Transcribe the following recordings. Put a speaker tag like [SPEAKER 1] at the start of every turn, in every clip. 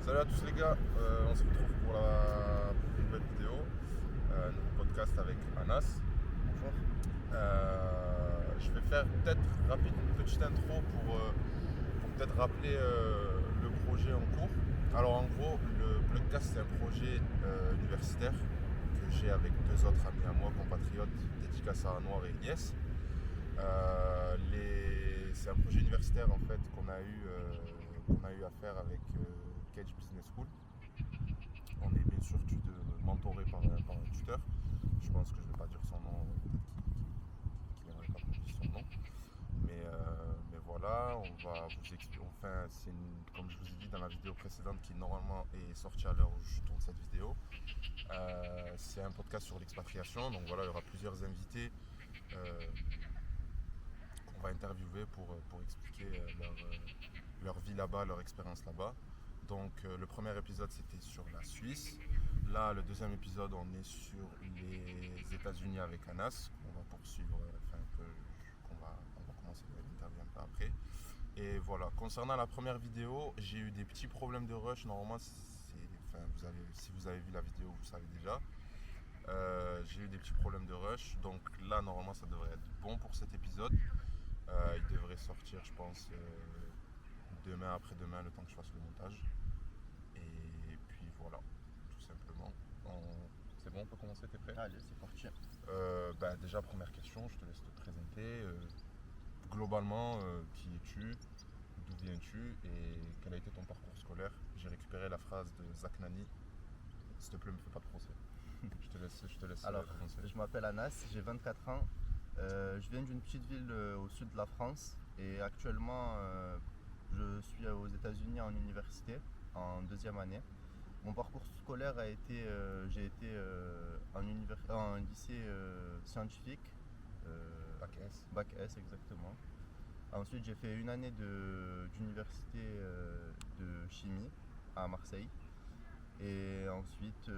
[SPEAKER 1] Salut à tous les gars, on se retrouve pour la nouvelle vidéo, nouveau podcast avec Anas.
[SPEAKER 2] Bonjour.
[SPEAKER 1] Je vais faire peut-être rapide une petite intro pour peut-être rappeler le projet en cours. Alors en gros, le podcast c'est un projet universitaire que j'ai avec deux autres amis à moi, compatriotes, dédicace à Noir et Yes. C'est un projet universitaire en fait qu'on a eu à faire avec Cage Business School. On est bien sûr mentoré par un tuteur. Je pense que je ne vais pas dire son nom, peut-être qu'il n'aimerait pas qu'on dise son nom. Mais voilà, on va vous expliquer. Enfin, comme je vous ai dit dans la vidéo précédente qui normalement est sortie à l'heure où je tourne cette vidéo, c'est un podcast sur l'expatriation. Donc voilà, il y aura plusieurs invités qu'on va interviewer pour expliquer leur vie là-bas, leur expérience là-bas. Donc le premier épisode c'était sur la Suisse. Là le deuxième épisode on est sur les États-Unis avec Anas. On va poursuivre, on va commencer l'interview un peu après. Et voilà, concernant la première vidéo, j'ai eu des petits problèmes de rush. Normalement, si vous avez vu la vidéo, vous savez déjà. J'ai eu des petits problèmes de rush. Donc là, normalement, ça devrait être bon pour cet épisode. Il devrait sortir, je pense, demain, après-demain, le temps que je fasse le montage. Et puis voilà, tout simplement. C'est bon, on peut commencer, t'es prêt?
[SPEAKER 2] Allez, c'est parti.
[SPEAKER 1] Déjà, première question, je te laisse te présenter. Globalement, qui es-tu? D'où viens-tu? Et quel a été ton parcours scolaire? J'ai récupéré la phrase de Zach Nani. S'il te plaît, me fais pas de procès. Je te laisse
[SPEAKER 2] Alors,
[SPEAKER 1] commencer.
[SPEAKER 2] je m'appelle Anas, j'ai 24 ans. Je viens d'une petite ville au sud de la France et actuellement je suis aux États-Unis en université, en deuxième année. Mon parcours scolaire a été, j'ai été en lycée scientifique, Bac S exactement. Ensuite j'ai fait une année d'université de chimie à Marseille. Et ensuite,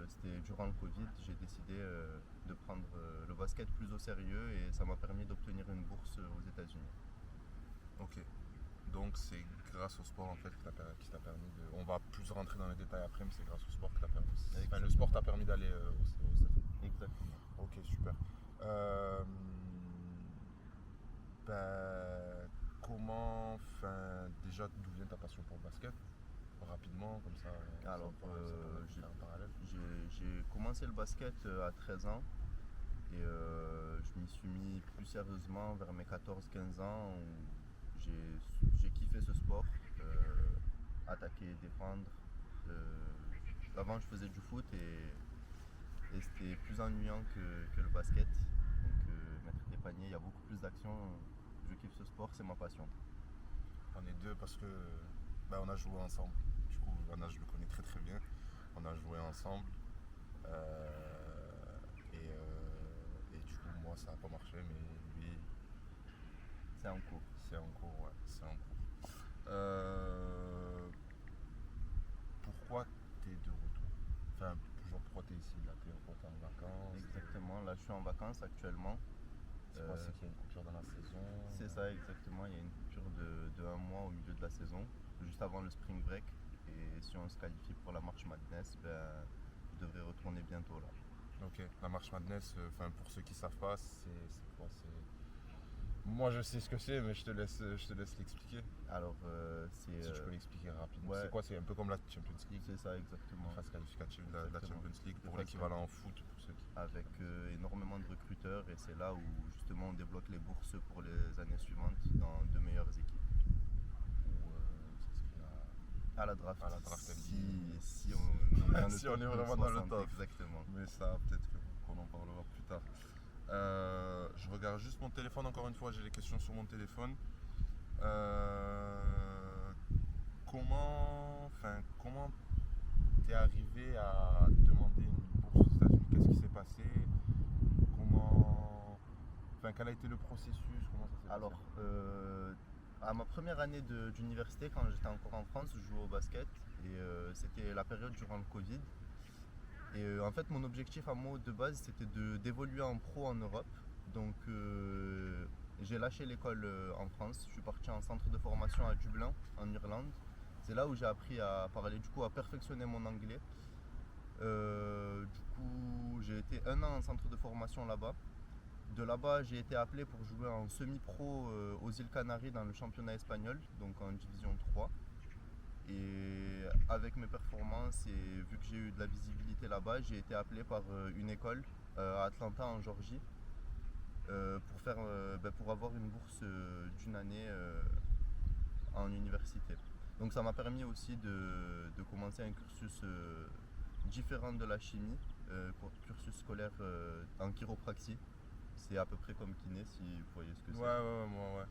[SPEAKER 2] c'était durant le Covid, j'ai décidé de prendre le basket plus au sérieux et ça m'a permis d'obtenir une bourse aux États-Unis.
[SPEAKER 1] Ok. Donc c'est grâce au sport en fait qui t'a permis de. On va plus rentrer dans les détails après, mais c'est grâce au sport que t'as permis. Enfin, le sport t'a permis d'aller aux États-Unis.
[SPEAKER 2] Exactement.
[SPEAKER 1] Ok, super. Comment, déjà d'où vient ta passion pour le basket? Rapidement, comme ça.
[SPEAKER 2] Alors,
[SPEAKER 1] ça permet de faire un parallèle.
[SPEAKER 2] j'ai commencé le basket à 13 ans et je m'y suis mis plus sérieusement vers mes 14-15 ans où j'ai kiffé ce sport, attaquer, défendre. Avant, je faisais du foot et c'était plus ennuyant que le basket. Donc, mettre des paniers, il y a beaucoup plus d'action. Je kiffe ce sport, c'est ma passion.
[SPEAKER 1] On est deux parce que on a joué ensemble. Du coup, Anas, je le connais très très bien. On a joué ensemble. Et du coup, moi, ça n'a pas marché, mais lui,
[SPEAKER 2] C'est en cours.
[SPEAKER 1] c'est en cours, ouais, c'est en cours. Pourquoi t'es de retour? Enfin, genre, pourquoi t'es ici? Là, t'es en vacances?
[SPEAKER 2] Exactement, là je suis en vacances actuellement.
[SPEAKER 1] C'est quoi? C'est qu'il y a une coupure dans la saison?
[SPEAKER 2] C'est ça exactement, il y a une coupure de un mois au milieu de la saison, juste avant le spring break. Et si on se qualifie pour la March Madness, je devrais retourner bientôt là.
[SPEAKER 1] Ok, la March Madness, pour ceux qui savent pas, c'est quoi? Moi je sais ce que c'est, mais je te laisse l'expliquer.
[SPEAKER 2] Alors c'est
[SPEAKER 1] Si tu peux l'expliquer rapidement.
[SPEAKER 2] ouais.
[SPEAKER 1] C'est quoi? C'est un peu comme la Champions League,
[SPEAKER 2] C'est ça exactement.
[SPEAKER 1] la phase qualificative de la
[SPEAKER 2] Exactement.
[SPEAKER 1] Champions League pour
[SPEAKER 2] phase
[SPEAKER 1] l'équivalent en foot pour ceux qui.
[SPEAKER 2] Avec énormément de recruteurs et c'est là où justement on débloque les bourses pour les années suivantes dans de meilleures équipes.
[SPEAKER 1] Ou s'inscrire
[SPEAKER 2] À la draft.
[SPEAKER 1] à la draft
[SPEAKER 2] Si on est,
[SPEAKER 1] Si on est vraiment dans le top.
[SPEAKER 2] Exactement.
[SPEAKER 1] Mais ça, peut-être qu'on en parlera plus tard. Je regarde juste mon téléphone encore une fois, j'ai les questions sur mon téléphone. Comment t'es arrivé à demander une bourse aux États-Unis? Qu'est-ce qui s'est passé? Quel a été le processus? Comment ça s'est passé?
[SPEAKER 2] Alors, à ma première année d'université, quand j'étais encore en France, je jouais au basket et c'était la période durant le Covid. Et en fait, mon objectif à moi de base, c'était d'évoluer en pro en Europe. Donc, j'ai lâché l'école en France. Je suis parti en centre de formation à Dublin, en Irlande. C'est là où j'ai appris à parler, du coup à perfectionner mon anglais. Du coup, j'ai été 1 an en centre de formation là-bas. De là-bas, j'ai été appelé pour jouer en semi-pro aux îles Canaries dans le championnat espagnol, donc en division 3. Et avec mes performances et vu que j'ai eu de la visibilité là-bas, j'ai été appelé par une école à Atlanta en Géorgie pour avoir une bourse d'une année en université. Donc ça m'a permis aussi de commencer un cursus différent de la chimie, cursus scolaire en chiropraxie. C'est à peu près comme kiné si vous voyez ce que c'est.
[SPEAKER 1] Ouais.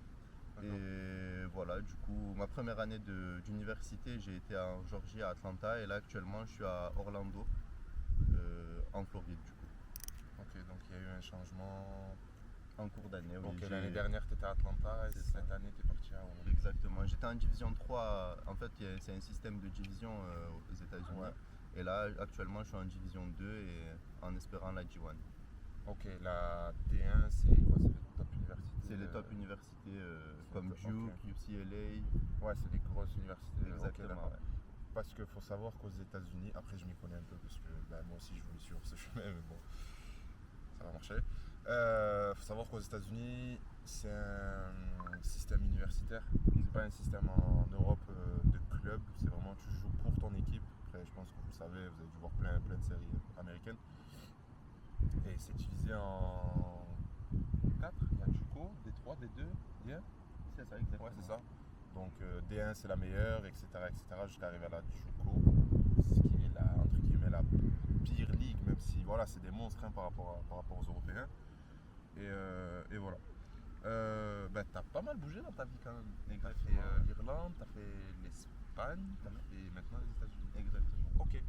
[SPEAKER 1] D'accord.
[SPEAKER 2] Et voilà, du coup, ma première année d'université, j'ai été en Géorgie à Atlanta et là actuellement je suis à Orlando, en Floride du coup.
[SPEAKER 1] Ok, donc il y a eu un changement.
[SPEAKER 2] En cours d'année, oui.
[SPEAKER 1] Ok, l'année dernière tu étais à Atlanta et
[SPEAKER 2] C'est
[SPEAKER 1] cette
[SPEAKER 2] ça.
[SPEAKER 1] année tu es parti à Orlando.
[SPEAKER 2] Exactement, j'étais en division 3, en fait c'est un système de division aux États-Unis.
[SPEAKER 1] Ouais.
[SPEAKER 2] Et là actuellement je suis en division 2 et en espérant la G1.
[SPEAKER 1] Ok, la D1 c'est quoi? C'est les top universités?
[SPEAKER 2] C'est les top universités comme
[SPEAKER 1] top,
[SPEAKER 2] Duke,
[SPEAKER 1] ok.
[SPEAKER 2] UCLA.
[SPEAKER 1] Ouais, c'est des grosses universités. Ok,
[SPEAKER 2] Exactement,
[SPEAKER 1] d'accord.
[SPEAKER 2] ouais.
[SPEAKER 1] Parce qu'il faut savoir qu'aux États-Unis, après je m'y connais un peu parce que moi aussi je voulais suivre ce chemin, mais bon, ça va marcher. Faut savoir qu'aux États-Unis, c'est un système universitaire. C'est pas un système en Europe de club. C'est vraiment tu joues pour ton équipe. Après, je pense que vous le savez, vous avez dû voir plein de séries américaines. Et c'est divisé en 4. Il y a JUCO, D3, D2, D1.
[SPEAKER 2] C'est ça, exactement.
[SPEAKER 1] Ouais, c'est ça. Donc D1 c'est la meilleure, etc. jusqu'à arriver à la JUCO, ce qui est entre guillemets la pire ligue, même si voilà, c'est des monstres par rapport aux Européens. Et voilà. T'as pas mal bougé dans ta vie quand même. T'as fait
[SPEAKER 2] Exactement.
[SPEAKER 1] l'Irlande, t'as fait l'Espagne, et maintenant les États-Unis.
[SPEAKER 2] Exactement.
[SPEAKER 1] Ok.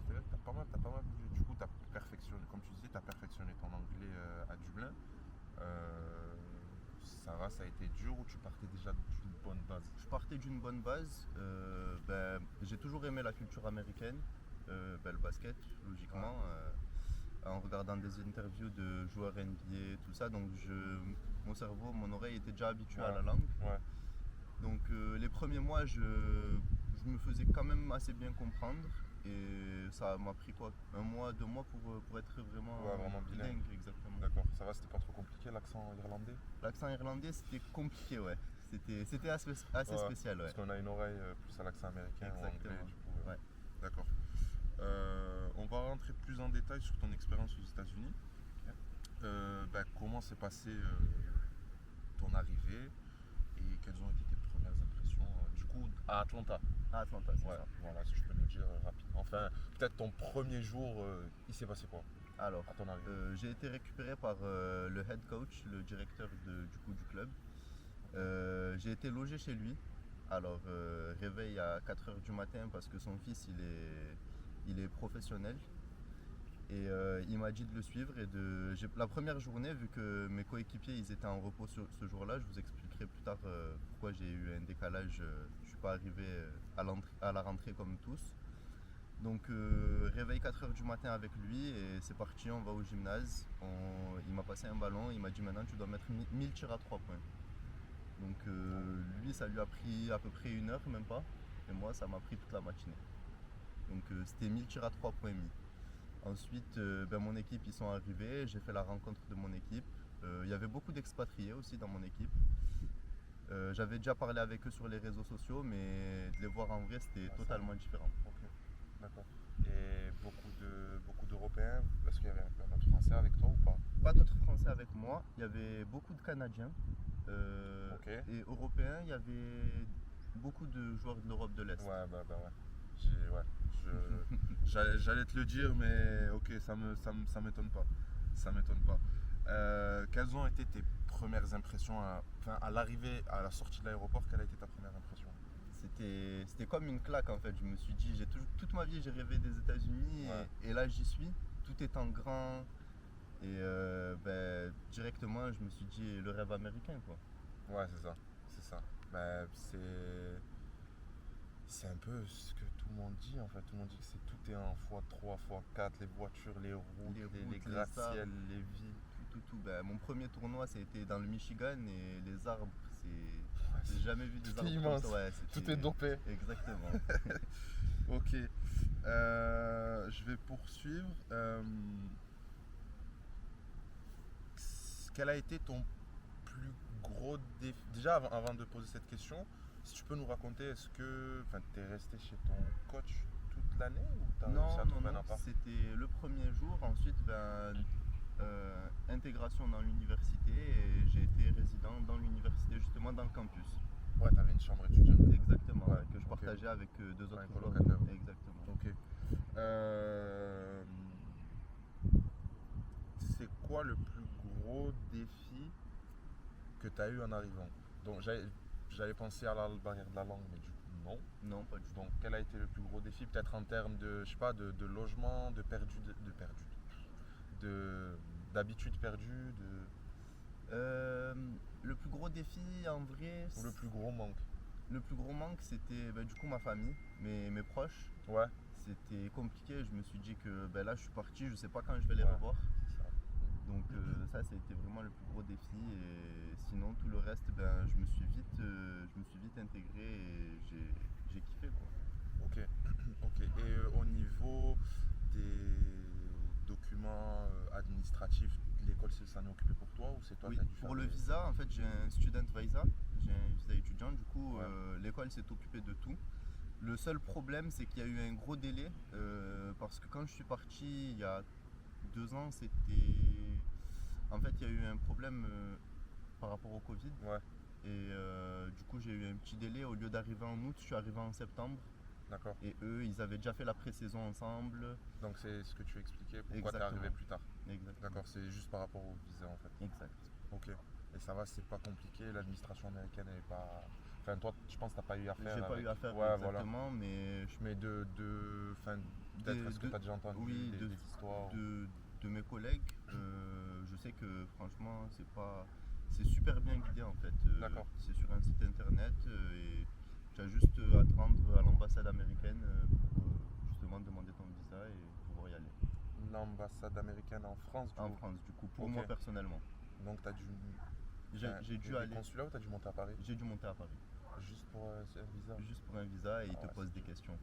[SPEAKER 1] C'est-à-dire que t'as pas mal bougé. Du coup, t'as perfectionné, comme tu disais, t'as perfectionné ton anglais à Dublin. Ça a été dur ou tu partais déjà d'une bonne base?
[SPEAKER 2] Je partais d'une bonne base. J'ai toujours aimé la culture américaine, le basket, logiquement, en regardant des interviews de joueurs NBA, tout ça. Donc mon cerveau, mon oreille était déjà habitué à la langue.
[SPEAKER 1] Ouais.
[SPEAKER 2] Donc les premiers mois, je me faisais quand même assez bien comprendre. Et ça m'a pris quoi, 1 mois, 2 mois pour être vraiment,
[SPEAKER 1] vraiment bilingue.
[SPEAKER 2] exactement.
[SPEAKER 1] D'accord, ça va, c'était pas trop compliqué l'accent irlandais?
[SPEAKER 2] L'accent irlandais, c'était compliqué, ouais. C'était assez spécial, ouais.
[SPEAKER 1] Parce qu'on a une oreille plus à l'accent américain ou anglais,
[SPEAKER 2] Exactement.
[SPEAKER 1] du coup.
[SPEAKER 2] Ouais.
[SPEAKER 1] D'accord. On va rentrer plus en détail sur ton expérience aux États-Unis. Comment s'est passée ton arrivée et quelles ont été tes premières impressions du coup à Atlanta?
[SPEAKER 2] À Atlanta, c'est
[SPEAKER 1] Ouais,
[SPEAKER 2] ça.
[SPEAKER 1] voilà, si je peux nous dire rapidement. Enfin, peut-être ton premier jour, il s'est passé quoi
[SPEAKER 2] Alors,
[SPEAKER 1] à ton arrivée?
[SPEAKER 2] j'ai été récupéré par le head coach, le directeur du club. J'ai été logé chez lui. Alors, réveil à 4h du matin parce que son fils, il est professionnel. Et il m'a dit de le suivre. La première journée, vu que mes coéquipiers ils étaient en repos ce jour-là, je vous expliquerai plus tard pourquoi j'ai eu un décalage. Je ne suis pas arrivé à la rentrée comme tous. Donc réveil 4h du matin avec lui et c'est parti, on va au gymnase. Il m'a passé un ballon, il m'a dit maintenant tu dois mettre 1000 tirs à 3 points. Donc lui ça lui a pris à peu près 1 heure, même pas. Et moi ça m'a pris toute la matinée. Donc c'était 1000 tirs à 3 points mis. Ensuite mon équipe ils sont arrivés, j'ai fait la rencontre de mon équipe. Il y avait beaucoup d'expatriés aussi dans mon équipe. J'avais déjà parlé avec eux sur les réseaux sociaux, mais de les voir en vrai c'était totalement différent.
[SPEAKER 1] Ok, d'accord. Et beaucoup d'Européens, est-ce qu'il y avait un autre Français avec toi ou pas?
[SPEAKER 2] Pas d'autres Français avec moi, il y avait beaucoup de Canadiens.
[SPEAKER 1] Ok.
[SPEAKER 2] Et Européens, il y avait beaucoup de joueurs de l'Europe de l'Est.
[SPEAKER 1] Ouais. J'allais te le dire, mais ok, ça m'étonne pas. Ça m'étonne pas. Quelles ont été tes premières impressions à l'arrivée, à la sortie de l'aéroport? Quelle a été ta première impression?
[SPEAKER 2] C'était comme une claque en fait. Je me suis dit, toute ma vie j'ai rêvé des États-Unis et là j'y suis. Tout est en grand et directement je me suis dit le rêve américain quoi.
[SPEAKER 1] Ouais, c'est ça. C'est un peu ce que tout le monde dit en fait. Tout le monde dit que tout est en x3, x4, les voitures, les routes, les gratte-ciel, les villes.
[SPEAKER 2] Tout. Mon premier tournoi, ça a été dans le Michigan et les arbres, J'ai jamais vu des
[SPEAKER 1] C'était
[SPEAKER 2] arbres
[SPEAKER 1] immense.
[SPEAKER 2] comme ça. Ouais,
[SPEAKER 1] Tout est dopé.
[SPEAKER 2] Exactement.
[SPEAKER 1] Ok. Je vais poursuivre. Quel a été ton plus gros défi? Déjà, avant de poser cette question, si tu peux nous raconter, est-ce que tu es resté chez ton coach toute l'année ou tu as réussi à trouver un appart?
[SPEAKER 2] C'était le premier jour. Ensuite, intégration dans l'université et j'ai été résident dans l'université, justement dans le campus.
[SPEAKER 1] Ouais, tu avais une chambre étudiante.
[SPEAKER 2] Exactement,
[SPEAKER 1] Ouais,
[SPEAKER 2] que je
[SPEAKER 1] ok.
[SPEAKER 2] partageais avec deux
[SPEAKER 1] Un
[SPEAKER 2] autres
[SPEAKER 1] colocataire.
[SPEAKER 2] joueurs. Exactement.
[SPEAKER 1] Ok. C'est quoi le plus gros défi que tu as eu en arrivant? Donc j'avais pensé à la barrière de la langue, mais du coup non.
[SPEAKER 2] Non, pas du tout.
[SPEAKER 1] Donc quel a été le plus gros défi? Peut-être en termes de, je sais pas, de logement, d'habitudes perdues,
[SPEAKER 2] Le plus gros défi en vrai,
[SPEAKER 1] ou le plus gros manque?
[SPEAKER 2] le plus gros manque c'était du coup ma famille, mes proches.
[SPEAKER 1] Ouais,
[SPEAKER 2] C'était compliqué, je me suis dit que là je suis parti, je sais pas quand je vais les
[SPEAKER 1] Ouais.
[SPEAKER 2] revoir.
[SPEAKER 1] c'est ça.
[SPEAKER 2] Donc ça a été vraiment le plus gros défi et sinon tout le reste je me suis vite intégré et j'ai kiffé quoi.
[SPEAKER 1] Ok, ok. Et au niveau des documents administratifs, l'école s'en est occupée pour toi ou c'est toi
[SPEAKER 2] Oui,
[SPEAKER 1] qui as dû
[SPEAKER 2] pour
[SPEAKER 1] faire
[SPEAKER 2] le
[SPEAKER 1] les-
[SPEAKER 2] visa, en fait j'ai un student visa, j'ai un visa étudiant, du coup
[SPEAKER 1] Ouais.
[SPEAKER 2] l'école s'est occupée de tout. Le seul problème c'est qu'il y a eu un gros délai parce que quand je suis parti il y a 2 ans, en fait il y a eu un problème par rapport au Covid.
[SPEAKER 1] Ouais,
[SPEAKER 2] Et du coup, j'ai eu un petit délai. Au lieu d'arriver en août, je suis arrivé en septembre.
[SPEAKER 1] d'accord.
[SPEAKER 2] Et eux, ils avaient déjà fait la pré-saison ensemble.
[SPEAKER 1] Donc c'est ce que tu expliquais, pourquoi tu es
[SPEAKER 2] Exactement.
[SPEAKER 1] arrivé plus tard.
[SPEAKER 2] Exactement.
[SPEAKER 1] D'accord, c'est juste par rapport au visa en fait.
[SPEAKER 2] Exact.
[SPEAKER 1] Ok. Et ça va, c'est pas compliqué, l'administration américaine elle est pas. Enfin toi, je pense que t'as pas eu affaire
[SPEAKER 2] J'ai pas
[SPEAKER 1] avec.
[SPEAKER 2] eu affaire
[SPEAKER 1] Ouais, voilà.
[SPEAKER 2] exactement, mais
[SPEAKER 1] Mais enfin, peut-être est-ce que
[SPEAKER 2] de-
[SPEAKER 1] tu as déjà entendu
[SPEAKER 2] oui,
[SPEAKER 1] des histoires
[SPEAKER 2] de mes collègues, je sais que franchement, c'est super bien guidé en fait.
[SPEAKER 1] D'accord.
[SPEAKER 2] C'est sur un site internet et tu as juste à te rendre à l'ambassade américaine pour justement demander ton visa et pouvoir y aller.
[SPEAKER 1] L'ambassade américaine en France, du
[SPEAKER 2] En
[SPEAKER 1] coup.
[SPEAKER 2] France, du coup, pour
[SPEAKER 1] Ok.
[SPEAKER 2] moi personnellement.
[SPEAKER 1] Donc t'as dû.
[SPEAKER 2] J'ai dû
[SPEAKER 1] des
[SPEAKER 2] aller.
[SPEAKER 1] consulats ou t'as dû monter à Paris?
[SPEAKER 2] J'ai dû monter à Paris.
[SPEAKER 1] Juste pour un visa?
[SPEAKER 2] Juste pour un visa et ils
[SPEAKER 1] Ah
[SPEAKER 2] te
[SPEAKER 1] ouais,
[SPEAKER 2] posent
[SPEAKER 1] c'est
[SPEAKER 2] des
[SPEAKER 1] dur.
[SPEAKER 2] questions.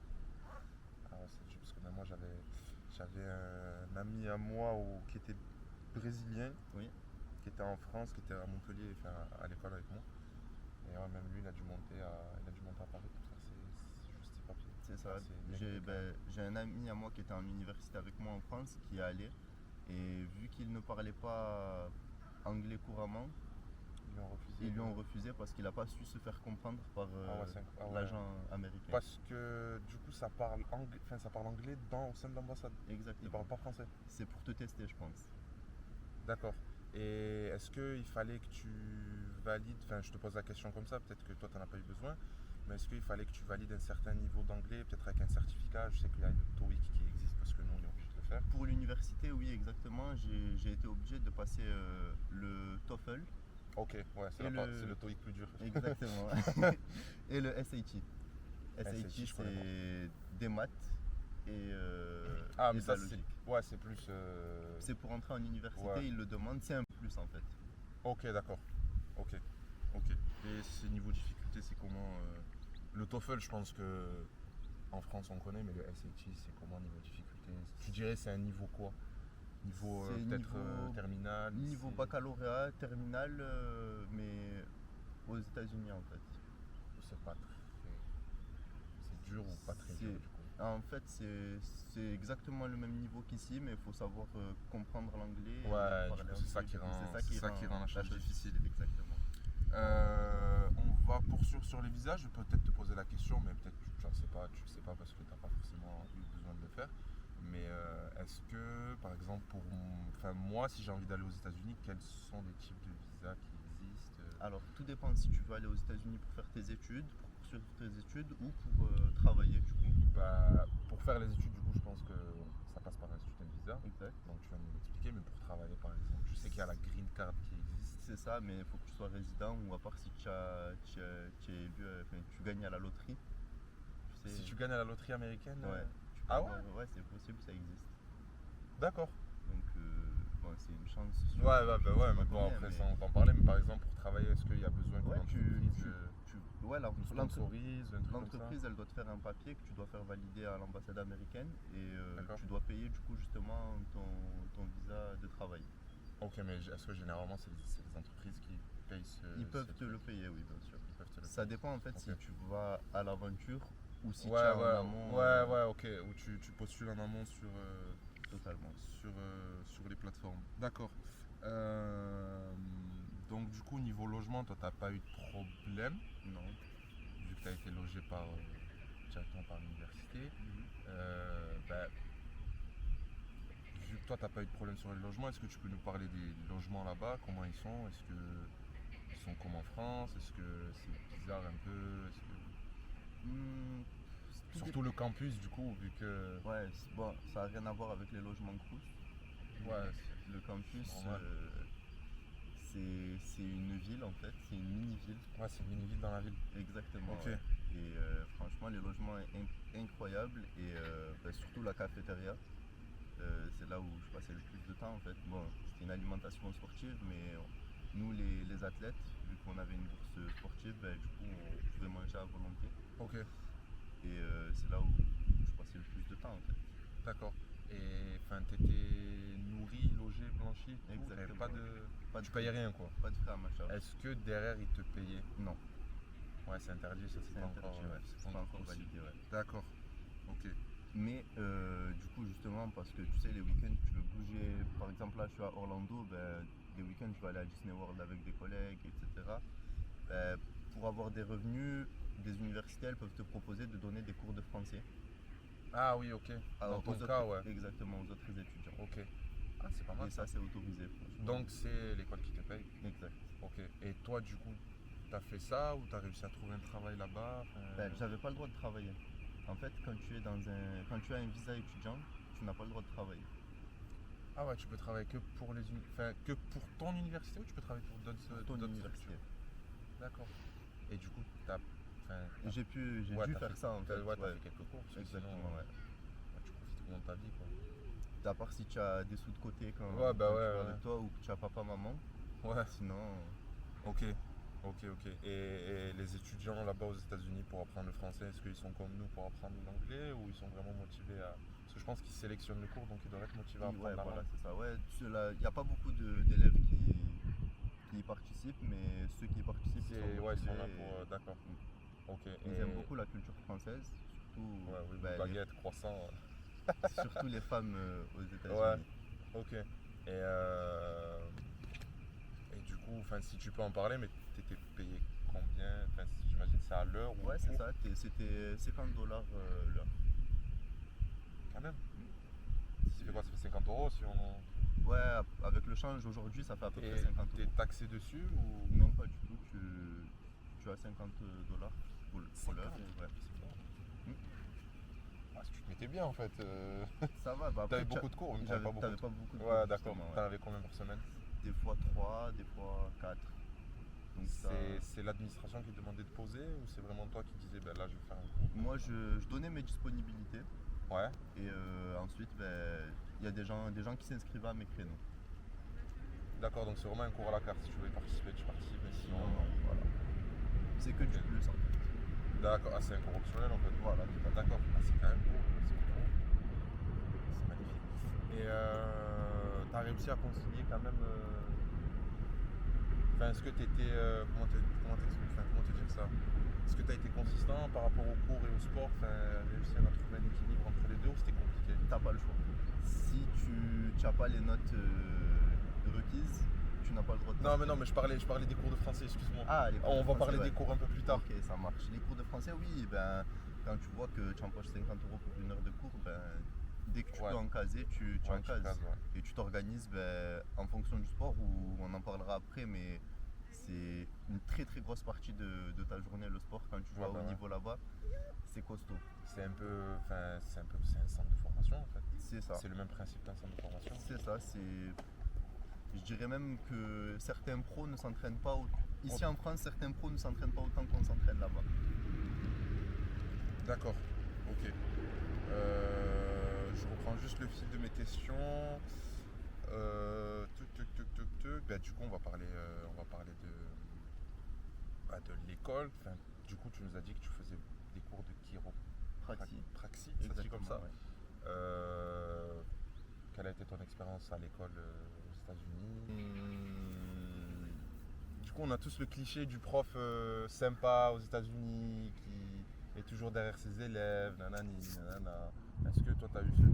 [SPEAKER 1] Ah ouais, c'est dur parce que même moi j'avais un ami à moi qui était brésilien,
[SPEAKER 2] Oui.
[SPEAKER 1] qui était en France, qui était à Montpellier, enfin à l'école avec moi. Et ouais, même lui il a dû monter à Paris pour faire juste ses papiers.
[SPEAKER 2] C'est ça.
[SPEAKER 1] Ah, c'est bien
[SPEAKER 2] J'ai
[SPEAKER 1] compliqué.
[SPEAKER 2] j'ai un ami à moi qui était en université avec moi en France qui est allé. Et vu qu'il ne parlait pas anglais couramment,
[SPEAKER 1] Ils lui ont refusé.
[SPEAKER 2] ils lui ont refusé parce qu'il n'a pas su se faire comprendre par
[SPEAKER 1] Ah ouais, ouais.
[SPEAKER 2] l'agent américain.
[SPEAKER 1] Parce que du coup ça parle anglais, au sein de l'ambassade. Ils
[SPEAKER 2] Exactement.
[SPEAKER 1] parlent pas français.
[SPEAKER 2] C'est pour te tester, je pense.
[SPEAKER 1] D'accord. Et est-ce qu'il fallait que tu valides, enfin je te pose la question comme ça, peut-être que toi tu n'en as pas eu besoin, mais est-ce qu'il fallait que tu valides un certain niveau d'anglais, peut-être avec un certificat? Je sais qu'il y a le TOEIC qui existe parce que nous on est obligé de le faire.
[SPEAKER 2] Pour l'université, oui, exactement. J'ai été obligé de passer le TOEFL.
[SPEAKER 1] Ok, ouais,
[SPEAKER 2] Et
[SPEAKER 1] c'est le TOEIC plus dur.
[SPEAKER 2] Exactement. Et le SAT.
[SPEAKER 1] SAT,
[SPEAKER 2] SAT,
[SPEAKER 1] je connais
[SPEAKER 2] c'est des maths et,
[SPEAKER 1] Ah
[SPEAKER 2] et
[SPEAKER 1] mais
[SPEAKER 2] de la
[SPEAKER 1] ça
[SPEAKER 2] logique.
[SPEAKER 1] c'est plus...
[SPEAKER 2] C'est pour entrer en université,
[SPEAKER 1] Ouais.
[SPEAKER 2] ils le demandent, c'est un plus en fait.
[SPEAKER 1] Ok, d'accord. Ok. Et ces niveaux de difficulté, c'est comment Le TOEFL, je pense que en France on connaît, mais le SAT, c'est comment niveau de difficulté? Tu dirais c'est un niveau quoi? Niveau
[SPEAKER 2] C'est
[SPEAKER 1] peut-être
[SPEAKER 2] niveau-
[SPEAKER 1] terminal?
[SPEAKER 2] Niveau baccalauréat, terminal, mais aux États-Unis en fait.
[SPEAKER 1] C'est pas très... C'est dur ou pas très dur du coup?
[SPEAKER 2] En fait, c'est exactement le même niveau qu'ici, mais il faut savoir comprendre l'anglais. et
[SPEAKER 1] Ouais,
[SPEAKER 2] parler
[SPEAKER 1] du coup, c'est ça
[SPEAKER 2] anglais.
[SPEAKER 1] qui rend-
[SPEAKER 2] C'est
[SPEAKER 1] c'est ça qui rend la chose difficile.
[SPEAKER 2] Exactement.
[SPEAKER 1] On va poursuivre sur les visas. Je peux peut-être te poser la question, mais peut-être tu ne sais pas parce que tu n'as pas forcément eu besoin de le faire. Mais est-ce que, par exemple, moi, si j'ai envie d'aller aux États-Unis, quels sont les types de visas qui existent?
[SPEAKER 2] Alors, tout dépend si tu veux aller aux États-Unis pour faire tes études, pour poursuivre tes études ou pour travailler du coup.
[SPEAKER 1] Pour faire les études, du coup, je pense que ça passe par un student visa.
[SPEAKER 2] Exact.
[SPEAKER 1] Donc tu vas nous l'expliquer, mais pour travailler, par exemple, je sais qu'il y a la green card qui existe.
[SPEAKER 2] C'est ça, mais il faut que tu sois résident ou à part si tu es élu, tu gagnes à la loterie. Tu sais,
[SPEAKER 1] Si tu gagnes à la loterie américaine,
[SPEAKER 2] ouais,
[SPEAKER 1] Ah ouais?
[SPEAKER 2] Ouais, c'est possible, ça existe.
[SPEAKER 1] D'accord.
[SPEAKER 2] Donc bon, c'est une chance.
[SPEAKER 1] Ouais, bah, ouais, mais bon,
[SPEAKER 2] combien,
[SPEAKER 1] après
[SPEAKER 2] mais-
[SPEAKER 1] ça, on va en parler. Mais par exemple, pour travailler, est-ce qu'il y a besoin que
[SPEAKER 2] Ouais,
[SPEAKER 1] l'entreprise
[SPEAKER 2] ouais,
[SPEAKER 1] sponsorise, un truc comme ça?
[SPEAKER 2] l'entreprise, elle doit te faire un papier que tu dois faire valider à l'ambassade américaine et
[SPEAKER 1] D'accord.
[SPEAKER 2] tu dois payer du coup justement ton visa de travail.
[SPEAKER 1] Ok, mais est-ce que généralement, c'est les entreprises qui payent
[SPEAKER 2] Ils
[SPEAKER 1] ce
[SPEAKER 2] peuvent te
[SPEAKER 1] truc?
[SPEAKER 2] le payer, oui, bien sûr.
[SPEAKER 1] Ils peuvent te le
[SPEAKER 2] Ça
[SPEAKER 1] payer.
[SPEAKER 2] dépend en fait
[SPEAKER 1] Ok.
[SPEAKER 2] si tu vas à l'aventure ou si tu
[SPEAKER 1] Ouais,
[SPEAKER 2] es en
[SPEAKER 1] ouais,
[SPEAKER 2] amont.
[SPEAKER 1] ouais, ok. Ou tu postules en amont
[SPEAKER 2] Totalement.
[SPEAKER 1] sur les plateformes. D'accord. Euh, donc du coup, niveau logement, toi, t'as pas eu de problème,
[SPEAKER 2] Non.
[SPEAKER 1] vu que tu as été logé directement par l'université. Bah, vu que toi, t'as pas eu de problème sur les logements, est-ce que tu peux nous parler des logements là-bas? Comment ils sont? Est-ce que ils sont comme en France? Est-ce que c'est bizarre un peu?
[SPEAKER 2] Hmm, tout
[SPEAKER 1] Surtout le campus, du coup, vu que...
[SPEAKER 2] Ouais, bon, ça n'a rien à voir avec les logements Crous.
[SPEAKER 1] Ouais,
[SPEAKER 2] Le campus,
[SPEAKER 1] normal.
[SPEAKER 2] c'est une ville en fait, c'est une mini-ville.
[SPEAKER 1] Ouais, c'est une mini-ville dans la ville.
[SPEAKER 2] Exactement.
[SPEAKER 1] Ok.
[SPEAKER 2] Ouais. Et franchement, les logements incroyables et bah, surtout la cafétéria. C'est là où je passais le plus de temps en fait. Bon, c'était une alimentation sportive, mais nous les athlètes, vu qu'on avait une bourse sportive, bah, du coup on pouvait manger à volonté.
[SPEAKER 1] Ok,
[SPEAKER 2] Et c'est là où je passais le plus de temps en fait.
[SPEAKER 1] d'accord. Et enfin, t'étais nourri, logé, blanchi, tout. T'avais
[SPEAKER 2] Exactement.
[SPEAKER 1] pas de...
[SPEAKER 2] Pas
[SPEAKER 1] Tu
[SPEAKER 2] de
[SPEAKER 1] payais rien, quoi.
[SPEAKER 2] Pas de frais à ma charge.
[SPEAKER 1] Est-ce que derrière, ils te payaient?
[SPEAKER 2] Non,
[SPEAKER 1] Ouais, c'est interdit, ça,
[SPEAKER 2] c'est
[SPEAKER 1] pas
[SPEAKER 2] interdit,
[SPEAKER 1] encore...
[SPEAKER 2] ouais. C'est pas encore
[SPEAKER 1] possible.
[SPEAKER 2] validé, ouais.
[SPEAKER 1] D'accord, ok.
[SPEAKER 2] Mais du coup justement parce que tu sais les week-ends tu veux bouger, par exemple là je suis à Orlando, ben, des week-ends je vais aller à Disney World avec des collègues, etc. Ben, pour avoir des revenus, des universités elles peuvent te proposer de donner des cours de français.
[SPEAKER 1] Ah oui, ok. Dans
[SPEAKER 2] Aux
[SPEAKER 1] ton
[SPEAKER 2] autres-
[SPEAKER 1] cas, ouais.
[SPEAKER 2] Exactement, aux autres étudiants.
[SPEAKER 1] Ok. Ah, c'est pas mal
[SPEAKER 2] Et ça c'est autorisé. Franchement.
[SPEAKER 1] Donc c'est l'école qui te paye.
[SPEAKER 2] Exact.
[SPEAKER 1] Ok. Et toi, du coup, t'as fait ça ou t'as réussi à trouver un travail là-bas?
[SPEAKER 2] Ben, j'avais pas le droit de travailler. En fait quand quand tu as un visa étudiant, tu n'as pas le droit de travailler.
[SPEAKER 1] Ah ouais, tu peux travailler que pour que pour ton université ou tu peux travailler pour
[SPEAKER 2] Pour ton
[SPEAKER 1] d'autres
[SPEAKER 2] université.
[SPEAKER 1] structures? D'accord. Et du coup,
[SPEAKER 2] J'ai dû
[SPEAKER 1] t'as
[SPEAKER 2] faire
[SPEAKER 1] fait-
[SPEAKER 2] ça en fait.
[SPEAKER 1] t'as
[SPEAKER 2] Ouais.
[SPEAKER 1] fait quelques cours parce que
[SPEAKER 2] Exactement,
[SPEAKER 1] sinon,
[SPEAKER 2] ouais.
[SPEAKER 1] tu profites comment de ta vie, quoi.
[SPEAKER 2] À part si tu as des sous de côté quand,
[SPEAKER 1] Ouais, bah
[SPEAKER 2] quand
[SPEAKER 1] ouais,
[SPEAKER 2] tu vas
[SPEAKER 1] ouais.
[SPEAKER 2] avec toi ou que tu as papa, maman.
[SPEAKER 1] Ouais.
[SPEAKER 2] Sinon,
[SPEAKER 1] Ok. Ok, ok. Et les étudiants là-bas aux États-Unis pour apprendre le français, est-ce qu'ils sont comme nous pour apprendre l'anglais ou ils sont vraiment motivés à... Parce que je pense qu'ils sélectionnent le cours, donc ils doivent être motivés à apprendre
[SPEAKER 2] ouais,
[SPEAKER 1] la
[SPEAKER 2] voilà,
[SPEAKER 1] langue.
[SPEAKER 2] c'est ça. Ouais, il n'y a pas beaucoup d'élèves qui y participent, mais ceux qui y participent, ils sont
[SPEAKER 1] Ouais, ils sont
[SPEAKER 2] motivés
[SPEAKER 1] là
[SPEAKER 2] et
[SPEAKER 1] pour... D'accord. Ok.
[SPEAKER 2] ils aiment beaucoup la culture française, surtout,
[SPEAKER 1] Ouais, oui,
[SPEAKER 2] bah,
[SPEAKER 1] baguette, croissant.
[SPEAKER 2] surtout les femmes aux États-Unis.
[SPEAKER 1] Ouais. Ok. Et du coup, si tu peux en parler, mais t'étais payé combien? J'imagine que c'est à l'heure ou au
[SPEAKER 2] Ouais, c'est
[SPEAKER 1] cours?
[SPEAKER 2] ça, c'était 50 $ l'heure.
[SPEAKER 1] Quand même. Ça fait quoi? Ça fait 50 euros si on...
[SPEAKER 2] Ouais, avec le change aujourd'hui, ça fait à peu près
[SPEAKER 1] Et
[SPEAKER 2] 50
[SPEAKER 1] t'es
[SPEAKER 2] euros.
[SPEAKER 1] taxé dessus ou...
[SPEAKER 2] Non, pas du tout, tu as 50 $. Pour l'heure.
[SPEAKER 1] 50.
[SPEAKER 2] Ouais.
[SPEAKER 1] C'est bon.
[SPEAKER 2] Hmm.
[SPEAKER 1] Ah, si tu te mettais bien en fait.
[SPEAKER 2] Ça va, bah après,
[SPEAKER 1] T'avais beaucoup de cours, mais t'avais pas beaucoup
[SPEAKER 2] t'avais
[SPEAKER 1] de
[SPEAKER 2] pas beaucoup de
[SPEAKER 1] Ouais,
[SPEAKER 2] cours,
[SPEAKER 1] d'accord.
[SPEAKER 2] justement,
[SPEAKER 1] T'en
[SPEAKER 2] ouais.
[SPEAKER 1] avais combien par semaine?
[SPEAKER 2] Des fois 3, des fois 4. Donc ça,
[SPEAKER 1] C'est l'administration qui te demandait de poser ou c'est vraiment toi qui disais ben là je vais faire un cours?
[SPEAKER 2] moi je donnais mes disponibilités
[SPEAKER 1] Ouais.
[SPEAKER 2] et ensuite ben, il y a des gens qui s'inscrivaient à mes créneaux.
[SPEAKER 1] D'accord, donc c'est vraiment un cours à la carte. Si tu veux y participer, tu participes, mais sinon.
[SPEAKER 2] Non, voilà. C'est que du
[SPEAKER 1] Ok.
[SPEAKER 2] plus en fait.
[SPEAKER 1] D'accord, ah, c'est un cours optionnel en fait.
[SPEAKER 2] Voilà, tout à fait.
[SPEAKER 1] D'accord, ah, c'est quand même beau. C'est magnifique. Et t'as réussi à concilier quand même. Est-ce que t'étais. Comment te dire ça? Est-ce que t'as été consistant par rapport aux cours et au sport? Réussir à trouver un équilibre entre les deux ou c'était compliqué?
[SPEAKER 2] T'as pas le choix. Si tu n'as pas les notes requises, tu n'as pas le droit de
[SPEAKER 1] Non, mais je parlais des cours de français, excuse-moi.
[SPEAKER 2] Ah, les cours
[SPEAKER 1] On
[SPEAKER 2] de
[SPEAKER 1] va
[SPEAKER 2] français,
[SPEAKER 1] parler
[SPEAKER 2] ouais.
[SPEAKER 1] des cours un peu plus tard.
[SPEAKER 2] Ok, ça marche. Les cours de français, oui, ben, quand tu vois que tu empoches 50 € pour une heure de cours, ben, dès que tu
[SPEAKER 1] Ouais.
[SPEAKER 2] peux en caser, tu
[SPEAKER 1] Ouais,
[SPEAKER 2] en cases.
[SPEAKER 1] ouais.
[SPEAKER 2] Et tu t'organises ben, en fonction du sport, où on en parlera après, mais c'est une très très grosse partie de ta journée, le sport, quand tu joues
[SPEAKER 1] Ouais,
[SPEAKER 2] à haut
[SPEAKER 1] ouais.
[SPEAKER 2] niveau là-bas, c'est costaud.
[SPEAKER 1] C'est un centre de formation en fait.
[SPEAKER 2] C'est ça.
[SPEAKER 1] C'est le même principe d'un centre de formation.
[SPEAKER 2] C'est ça, je dirais même que certains pros ne s'entraînent pas ici en France, certains pros ne s'entraînent pas autant qu'on s'entraîne là-bas.
[SPEAKER 1] D'accord, ok. Je reprends juste le fil de mes questions. Ben, du coup, on va parler de l'école. Enfin, du coup, tu nous as dit que tu faisais des cours de praxi, ça se dit comme ça.
[SPEAKER 2] Ouais.
[SPEAKER 1] Quelle a été ton expérience à l'école aux États-Unis? Du coup, on a tous le cliché du prof sympa aux États-Unis qui est toujours derrière ses élèves, nanani, nanana. Est-ce que toi, tu as eu ce truc?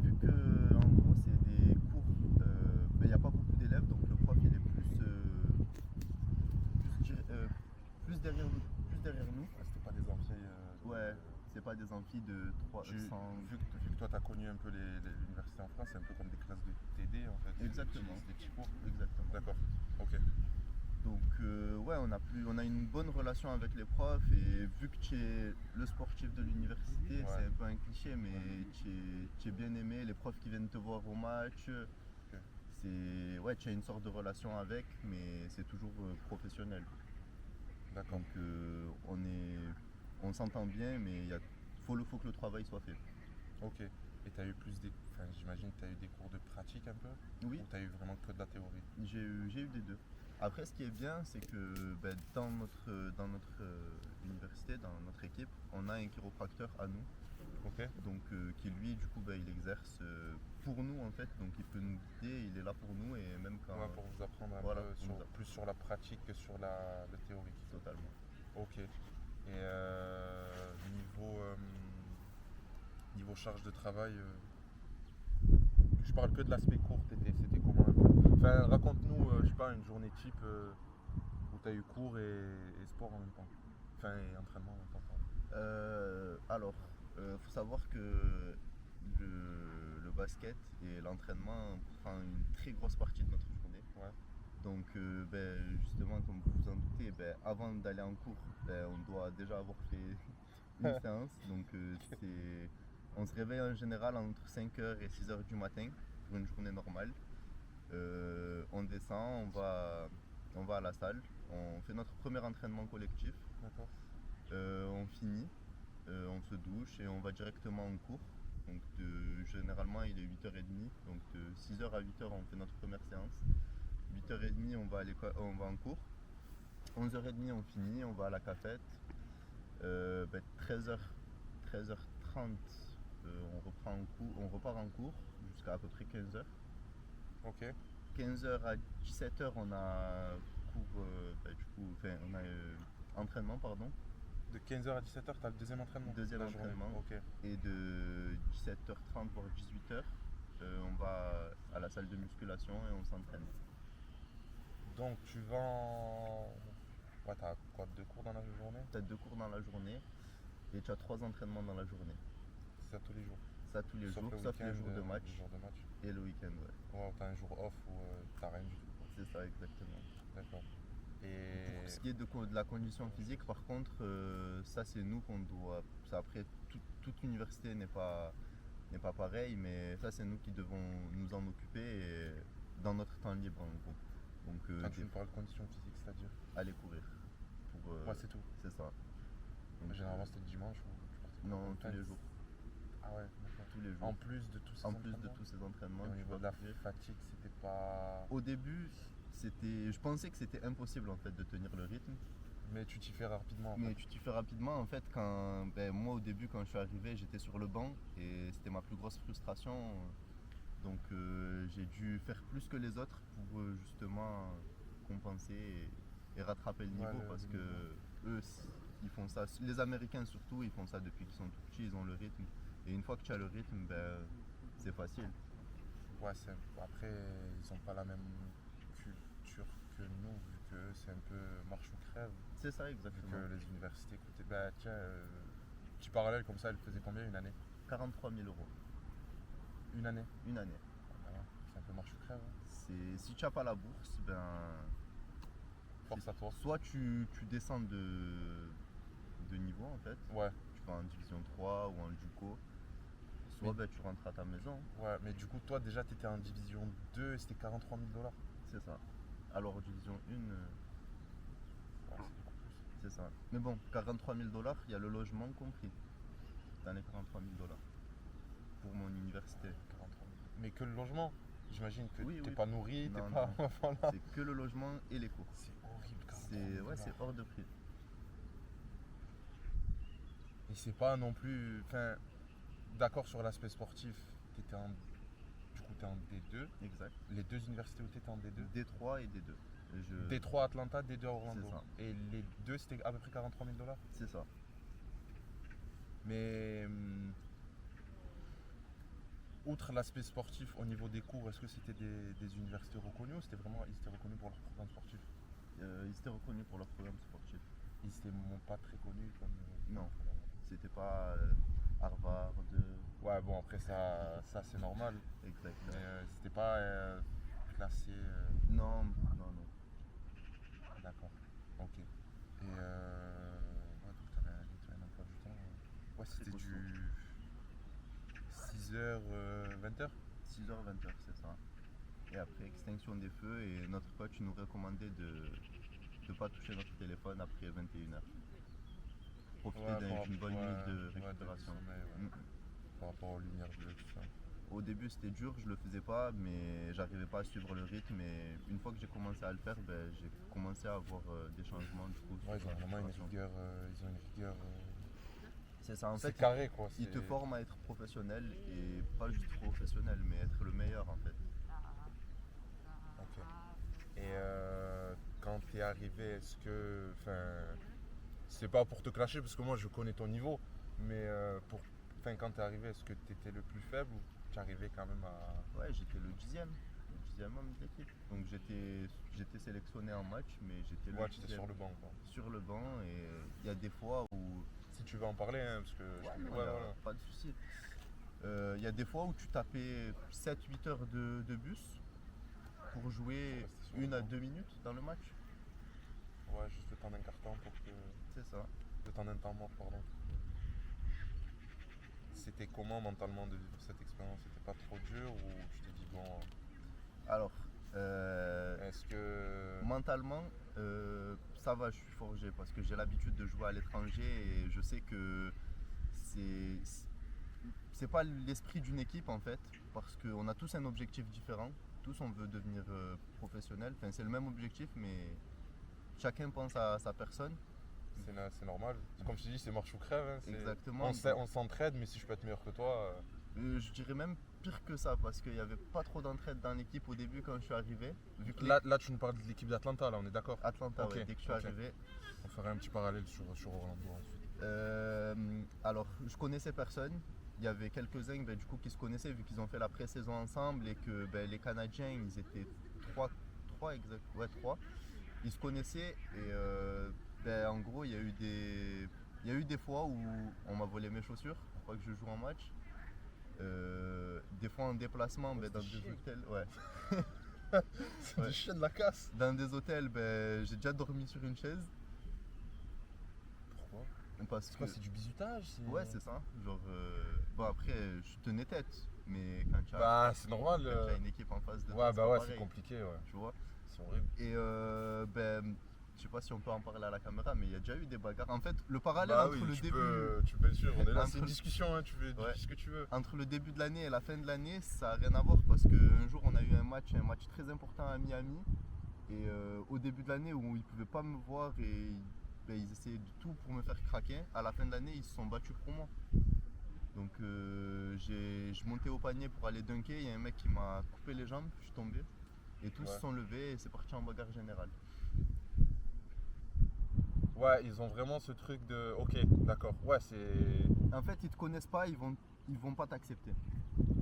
[SPEAKER 2] Vu que en gros c'est des cours, il n'y a pas beaucoup d'élèves, donc le prof il est plus derrière nous. Plus derrière nous.
[SPEAKER 1] Ah, c'était pas des amphis
[SPEAKER 2] Ouais, c'est pas des amphis de
[SPEAKER 1] tu-
[SPEAKER 2] 300.
[SPEAKER 1] vu que toi, tu as connu un peu l'université en France, c'est un peu comme des classes de TD en fait.
[SPEAKER 2] Exactement.
[SPEAKER 1] Des petits cours.
[SPEAKER 2] Exactement.
[SPEAKER 1] D'accord, ok.
[SPEAKER 2] Donc ouais, on a une bonne relation avec les profs et vu que tu es le sportif de l'université,
[SPEAKER 1] Ouais.
[SPEAKER 2] c'est un peu un cliché, mais tu es bien aimé, les profs qui viennent te voir au match, ouais, tu as une sorte de relation avec, mais c'est toujours professionnel.
[SPEAKER 1] D'accord.
[SPEAKER 2] Donc on s'entend bien, mais faut que le travail soit fait.
[SPEAKER 1] Ok. Et tu as eu enfin, j'imagine que tu as eu des cours de pratique un peu?
[SPEAKER 2] Oui,
[SPEAKER 1] Ou tu as eu vraiment que de la théorie?
[SPEAKER 2] j'ai eu des deux. Après, ce qui est bien, c'est que dans notre université, dans notre équipe, on a un chiropracteur à nous,
[SPEAKER 1] Ok.
[SPEAKER 2] donc qui lui, du coup, il exerce pour nous en fait, donc il peut nous guider, il est là pour nous et même quand.
[SPEAKER 1] Ouais, pour vous apprendre un
[SPEAKER 2] Voilà,
[SPEAKER 1] peu
[SPEAKER 2] pour nous apprendre.
[SPEAKER 1] plus sur la pratique que sur le théorique.
[SPEAKER 2] Totalement.
[SPEAKER 1] Ok. Et niveau charge de travail, je parle que de l'aspect court, c'était comment un peu? Enfin, raconte-nous, je sais pas, une journée type où tu as eu cours et sport en même temps. Enfin, et entraînement en même temps, pardon.
[SPEAKER 2] Alors, faut savoir que le basket et l'entraînement prend une très grosse partie de notre journée.
[SPEAKER 1] Ouais.
[SPEAKER 2] Donc, justement, comme vous vous en doutez, avant d'aller en cours, on doit déjà avoir fait une séance. Donc, on se réveille en général entre 5h et 6h du matin pour une journée normale. On descend, on va à la salle, on fait notre premier entraînement collectif.
[SPEAKER 1] D'accord.
[SPEAKER 2] On finit, on se douche et on va directement en cours. Donc généralement il est 8h30, donc de 6h à 8h on fait notre première séance. 8h30 on va en cours. 11h30 on finit, on va à la cafette. 13h30 on repart en cours jusqu'à à peu près 15h.
[SPEAKER 1] Ok.
[SPEAKER 2] 15h à 17h on a cours, on a entraînement pardon.
[SPEAKER 1] De 15h à 17h, tu as le deuxième entraînement?
[SPEAKER 2] Deuxième
[SPEAKER 1] la journée.
[SPEAKER 2] entraînement.
[SPEAKER 1] Ok.
[SPEAKER 2] Et de 17h30 voire 18h, on va à la salle de musculation et on s'entraîne.
[SPEAKER 1] Donc tu vas en. Ouais, t'as quoi, 2 cours dans la journée?
[SPEAKER 2] Tu as 2 cours dans la journée et tu as 3 entraînements dans la journée.
[SPEAKER 1] C'est ça tous les jours?
[SPEAKER 2] Ça tous les jours, sauf les jours de match
[SPEAKER 1] Les jours de match.
[SPEAKER 2] et le week-end. Ouais.
[SPEAKER 1] Ouais, t'as un jour off où t'as rien du tout.
[SPEAKER 2] C'est ça exactement.
[SPEAKER 1] D'accord.
[SPEAKER 2] Pour ce qui est de la condition physique, par contre, ça c'est nous qu'on doit. Ça, après, toute l'université n'est pas pareil, mais ça c'est nous qui devons nous en occuper et dans notre temps libre en gros. Donc,
[SPEAKER 1] Quand tu me parles de conditions physiques, c'est-à-dire?
[SPEAKER 2] aller courir.
[SPEAKER 1] Ouais, c'est tout.
[SPEAKER 2] C'est ça. Donc,
[SPEAKER 1] Généralement c'était le dimanche ou tu partais
[SPEAKER 2] non,
[SPEAKER 1] quand?
[SPEAKER 2] tous les jours.
[SPEAKER 1] Ah ouais, d'accord.
[SPEAKER 2] Tous les jours.
[SPEAKER 1] En plus de tous ces
[SPEAKER 2] En plus de
[SPEAKER 1] entraînements?
[SPEAKER 2] tous ces entraînements.
[SPEAKER 1] Et au
[SPEAKER 2] tu
[SPEAKER 1] niveau
[SPEAKER 2] vas
[SPEAKER 1] de la
[SPEAKER 2] courir.
[SPEAKER 1] fatigue, c'était pas.
[SPEAKER 2] Au début, je pensais que c'était impossible en fait de tenir le rythme.
[SPEAKER 1] Mais tu t'y fais rapidement en
[SPEAKER 2] Mais
[SPEAKER 1] fait.
[SPEAKER 2] tu t'y fais rapidement en fait moi au début quand je suis arrivé j'étais sur le banc et c'était ma plus grosse frustration. Donc j'ai dû faire plus que les autres pour justement compenser et rattraper le niveau
[SPEAKER 1] le
[SPEAKER 2] parce que
[SPEAKER 1] niveau.
[SPEAKER 2] eux ils font ça, les Américains surtout ils font ça depuis qu'ils sont tout petits, ils ont le rythme et une fois que tu as le rythme c'est facile.
[SPEAKER 1] Ouais, après, ils ont pas la même culture que nous, vu que c'est un peu marche ou crève.
[SPEAKER 2] C'est ça
[SPEAKER 1] Vu
[SPEAKER 2] exactement.
[SPEAKER 1] que les universités coûtaient. Bah tiens, petit parallèle comme ça, elle faisait combien une année?
[SPEAKER 2] 43 000 euros.
[SPEAKER 1] Une année?
[SPEAKER 2] Une année.
[SPEAKER 1] Ah, bah ouais, c'est un peu marche ou crève. Hein.
[SPEAKER 2] Si tu n'as pas la bourse,
[SPEAKER 1] Force à toi.
[SPEAKER 2] soit tu descends de niveau en fait.
[SPEAKER 1] Ouais,
[SPEAKER 2] Tu vas en division 3 ou en JUCO. Soit tu rentres à ta maison.
[SPEAKER 1] ouais, mais du coup, toi déjà, t'étais en division 2 et c'était 43 000 $.
[SPEAKER 2] C'est ça. Alors division 1,
[SPEAKER 1] Ouais, c'est beaucoup plus.
[SPEAKER 2] c'est ça. Mais bon, 43 000 $, il y a le logement compris dans les 43 000 $ pour mon université.
[SPEAKER 1] 43 000. Mais que le logement? j'imagine que
[SPEAKER 2] Oui,
[SPEAKER 1] t'es
[SPEAKER 2] oui.
[SPEAKER 1] pas nourri,
[SPEAKER 2] Non,
[SPEAKER 1] t'es pas.
[SPEAKER 2] non.
[SPEAKER 1] Voilà.
[SPEAKER 2] C'est que le logement et les cours.
[SPEAKER 1] C'est horrible,
[SPEAKER 2] C'est hors de prix.
[SPEAKER 1] Et c'est pas non plus. Enfin, d'accord sur l'aspect sportif, du coup, t'es en D2.
[SPEAKER 2] Exact.
[SPEAKER 1] Les deux universités où t'étais en D2.
[SPEAKER 2] D3 et D2.
[SPEAKER 1] D3 à Atlanta, D2 à Orlando.
[SPEAKER 2] C'est ça.
[SPEAKER 1] Et les deux, c'était à peu près 43 000 $.
[SPEAKER 2] C'est ça.
[SPEAKER 1] Mais outre l'aspect sportif au niveau des cours, est-ce que c'était des universités reconnues ou ils étaient reconnus pour leur programme sportif?
[SPEAKER 2] Ils étaient reconnus pour leur programme sportif.
[SPEAKER 1] Ils étaient pas très connus comme.
[SPEAKER 2] Non. C'était pas Harvard.
[SPEAKER 1] Ouais, bon, après ça c'est normal.
[SPEAKER 2] Exact.
[SPEAKER 1] Mais c'était pas classé.
[SPEAKER 2] Non, non, non.
[SPEAKER 1] D'accord. Ok. Et ouais, donc t'avais un emploi du temps. Ouais, c'était
[SPEAKER 2] costaud.
[SPEAKER 1] du 6h, 20h.
[SPEAKER 2] 6h, 20h, c'est ça. Et après, extinction des feux, et notre coach nous recommandait de ne pas toucher notre téléphone après 21h. Profiter d'une bonne nuit de récupération.
[SPEAKER 1] Sommeil, ouais. Par rapport aux lumières bleues, tout ça.
[SPEAKER 2] Au début, c'était dur, je le faisais pas, mais j'arrivais pas à suivre le rythme. Et une fois que j'ai commencé à le faire, j'ai commencé à avoir des changements du coup.
[SPEAKER 1] Ouais,
[SPEAKER 2] sur
[SPEAKER 1] ils ont
[SPEAKER 2] la
[SPEAKER 1] vraiment une
[SPEAKER 2] récupération.
[SPEAKER 1] rigueur. Ils ont une rigueur.
[SPEAKER 2] C'est ça, en
[SPEAKER 1] C'est
[SPEAKER 2] fait,
[SPEAKER 1] carré quoi.
[SPEAKER 2] ils te forment à être professionnel et pas juste professionnel, mais être le meilleur en fait.
[SPEAKER 1] Ok. Et quand t'es arrivé, est-ce que. Enfin. C'est pas pour te clasher parce que moi je connais ton niveau, mais quand t'es arrivé, est-ce que t'étais le plus faible ou tu arrivais quand même à.
[SPEAKER 2] Ouais, j'étais le 10e homme de l'équipe. Donc j'étais sélectionné en match, mais j'étais le
[SPEAKER 1] Ouais, tu étais
[SPEAKER 2] 10e
[SPEAKER 1] sur le banc quoi.
[SPEAKER 2] sur le banc. Et il y a des fois où.
[SPEAKER 1] Si tu veux en parler, hein, parce que.
[SPEAKER 2] Ouais,
[SPEAKER 1] voilà.
[SPEAKER 2] pas de souci. Il y a des fois où tu tapais 7-8 heures de bus pour jouer
[SPEAKER 1] Rester sur le
[SPEAKER 2] 1 à
[SPEAKER 1] banc.
[SPEAKER 2] 2 minutes dans le match.
[SPEAKER 1] Ouais, juste le temps d'un carton pour que.
[SPEAKER 2] C'est ça.
[SPEAKER 1] Le temps d'un temps mort, pardon. C'était comment mentalement de vivre cette expérience? C'était pas trop dur ou tu t'es dit bon.
[SPEAKER 2] Alors,
[SPEAKER 1] Est-ce que.
[SPEAKER 2] mentalement, ça va, je suis forgé parce que j'ai l'habitude de jouer à l'étranger et je sais que c'est pas l'esprit d'une équipe en fait, parce qu'on a tous un objectif différent, tous on veut devenir professionnel, enfin c'est le même objectif mais chacun pense à sa personne.
[SPEAKER 1] C'est normal. Comme je te dis, c'est marche ou crève. Hein,
[SPEAKER 2] Exactement.
[SPEAKER 1] On s'entraide, mais si je peux être meilleur que toi.
[SPEAKER 2] Je dirais même pire que ça parce qu'il n'y avait pas trop d'entraide dans l'équipe au début quand je suis arrivé. Vu que
[SPEAKER 1] Là, tu nous parles de l'équipe d'Atlanta, là, on est d'accord?
[SPEAKER 2] Atlanta,
[SPEAKER 1] Ok,
[SPEAKER 2] ouais, dès que je suis
[SPEAKER 1] ok.
[SPEAKER 2] arrivé.
[SPEAKER 1] On ferait un petit parallèle sur Orlando ensuite.
[SPEAKER 2] Alors, je connaissais personne. Il y avait quelques-uns du coup, qui se connaissaient vu qu'ils ont fait la pré-saison ensemble et que les Canadiens, ils étaient trois. Ils se connaissaient et en gros, il y a eu des fois où on m'a volé mes chaussures pour pas que je joue en match. Des fois en déplacement dans des hôtels. Ouais.
[SPEAKER 1] C'est
[SPEAKER 2] Ouais.
[SPEAKER 1] du chien de la casse.
[SPEAKER 2] Dans des hôtels, j'ai déjà dormi sur une chaise.
[SPEAKER 1] Pourquoi?
[SPEAKER 2] Parce
[SPEAKER 1] C'est quoi?
[SPEAKER 2] que
[SPEAKER 1] C'est du bizutage?
[SPEAKER 2] ouais, c'est ça. Genre, bon après, je tenais tête, mais quand tu as,
[SPEAKER 1] Bah, c'est normal.
[SPEAKER 2] quand tu as une équipe en face de toi,
[SPEAKER 1] Ouais,
[SPEAKER 2] c'est
[SPEAKER 1] bah
[SPEAKER 2] pas
[SPEAKER 1] ouais,
[SPEAKER 2] pareil,
[SPEAKER 1] c'est compliqué, ouais.
[SPEAKER 2] tu vois.
[SPEAKER 1] C'est horrible.
[SPEAKER 2] Et je sais pas si on peut en parler à la caméra, mais il y a déjà eu des bagarres. En fait, le parallèle
[SPEAKER 1] Bah
[SPEAKER 2] entre
[SPEAKER 1] oui,
[SPEAKER 2] le
[SPEAKER 1] tu
[SPEAKER 2] début,
[SPEAKER 1] peux bien sûr, on est là,
[SPEAKER 2] Entre
[SPEAKER 1] c'est une
[SPEAKER 2] le-
[SPEAKER 1] discussion, hein, tu fais
[SPEAKER 2] Ouais.
[SPEAKER 1] ce que tu veux.
[SPEAKER 2] entre le début de l'année et la fin de l'année, ça n'a rien à voir parce qu'un jour on a eu un match très important à Miami. Et au début de l'année où ils ne pouvaient pas me voir et ils essayaient de tout pour me faire craquer, à la fin de l'année ils se sont battus pour moi. Donc je montais au panier pour aller dunker, il y a un mec qui m'a coupé les jambes, je suis tombé. Et tous se
[SPEAKER 1] Ouais.
[SPEAKER 2] sont levés et c'est parti en bagarre générale.
[SPEAKER 1] Ouais, ils ont vraiment ce truc de. Ok, d'accord. Ouais, c'est.
[SPEAKER 2] En fait ils te connaissent pas, ils vont pas t'accepter.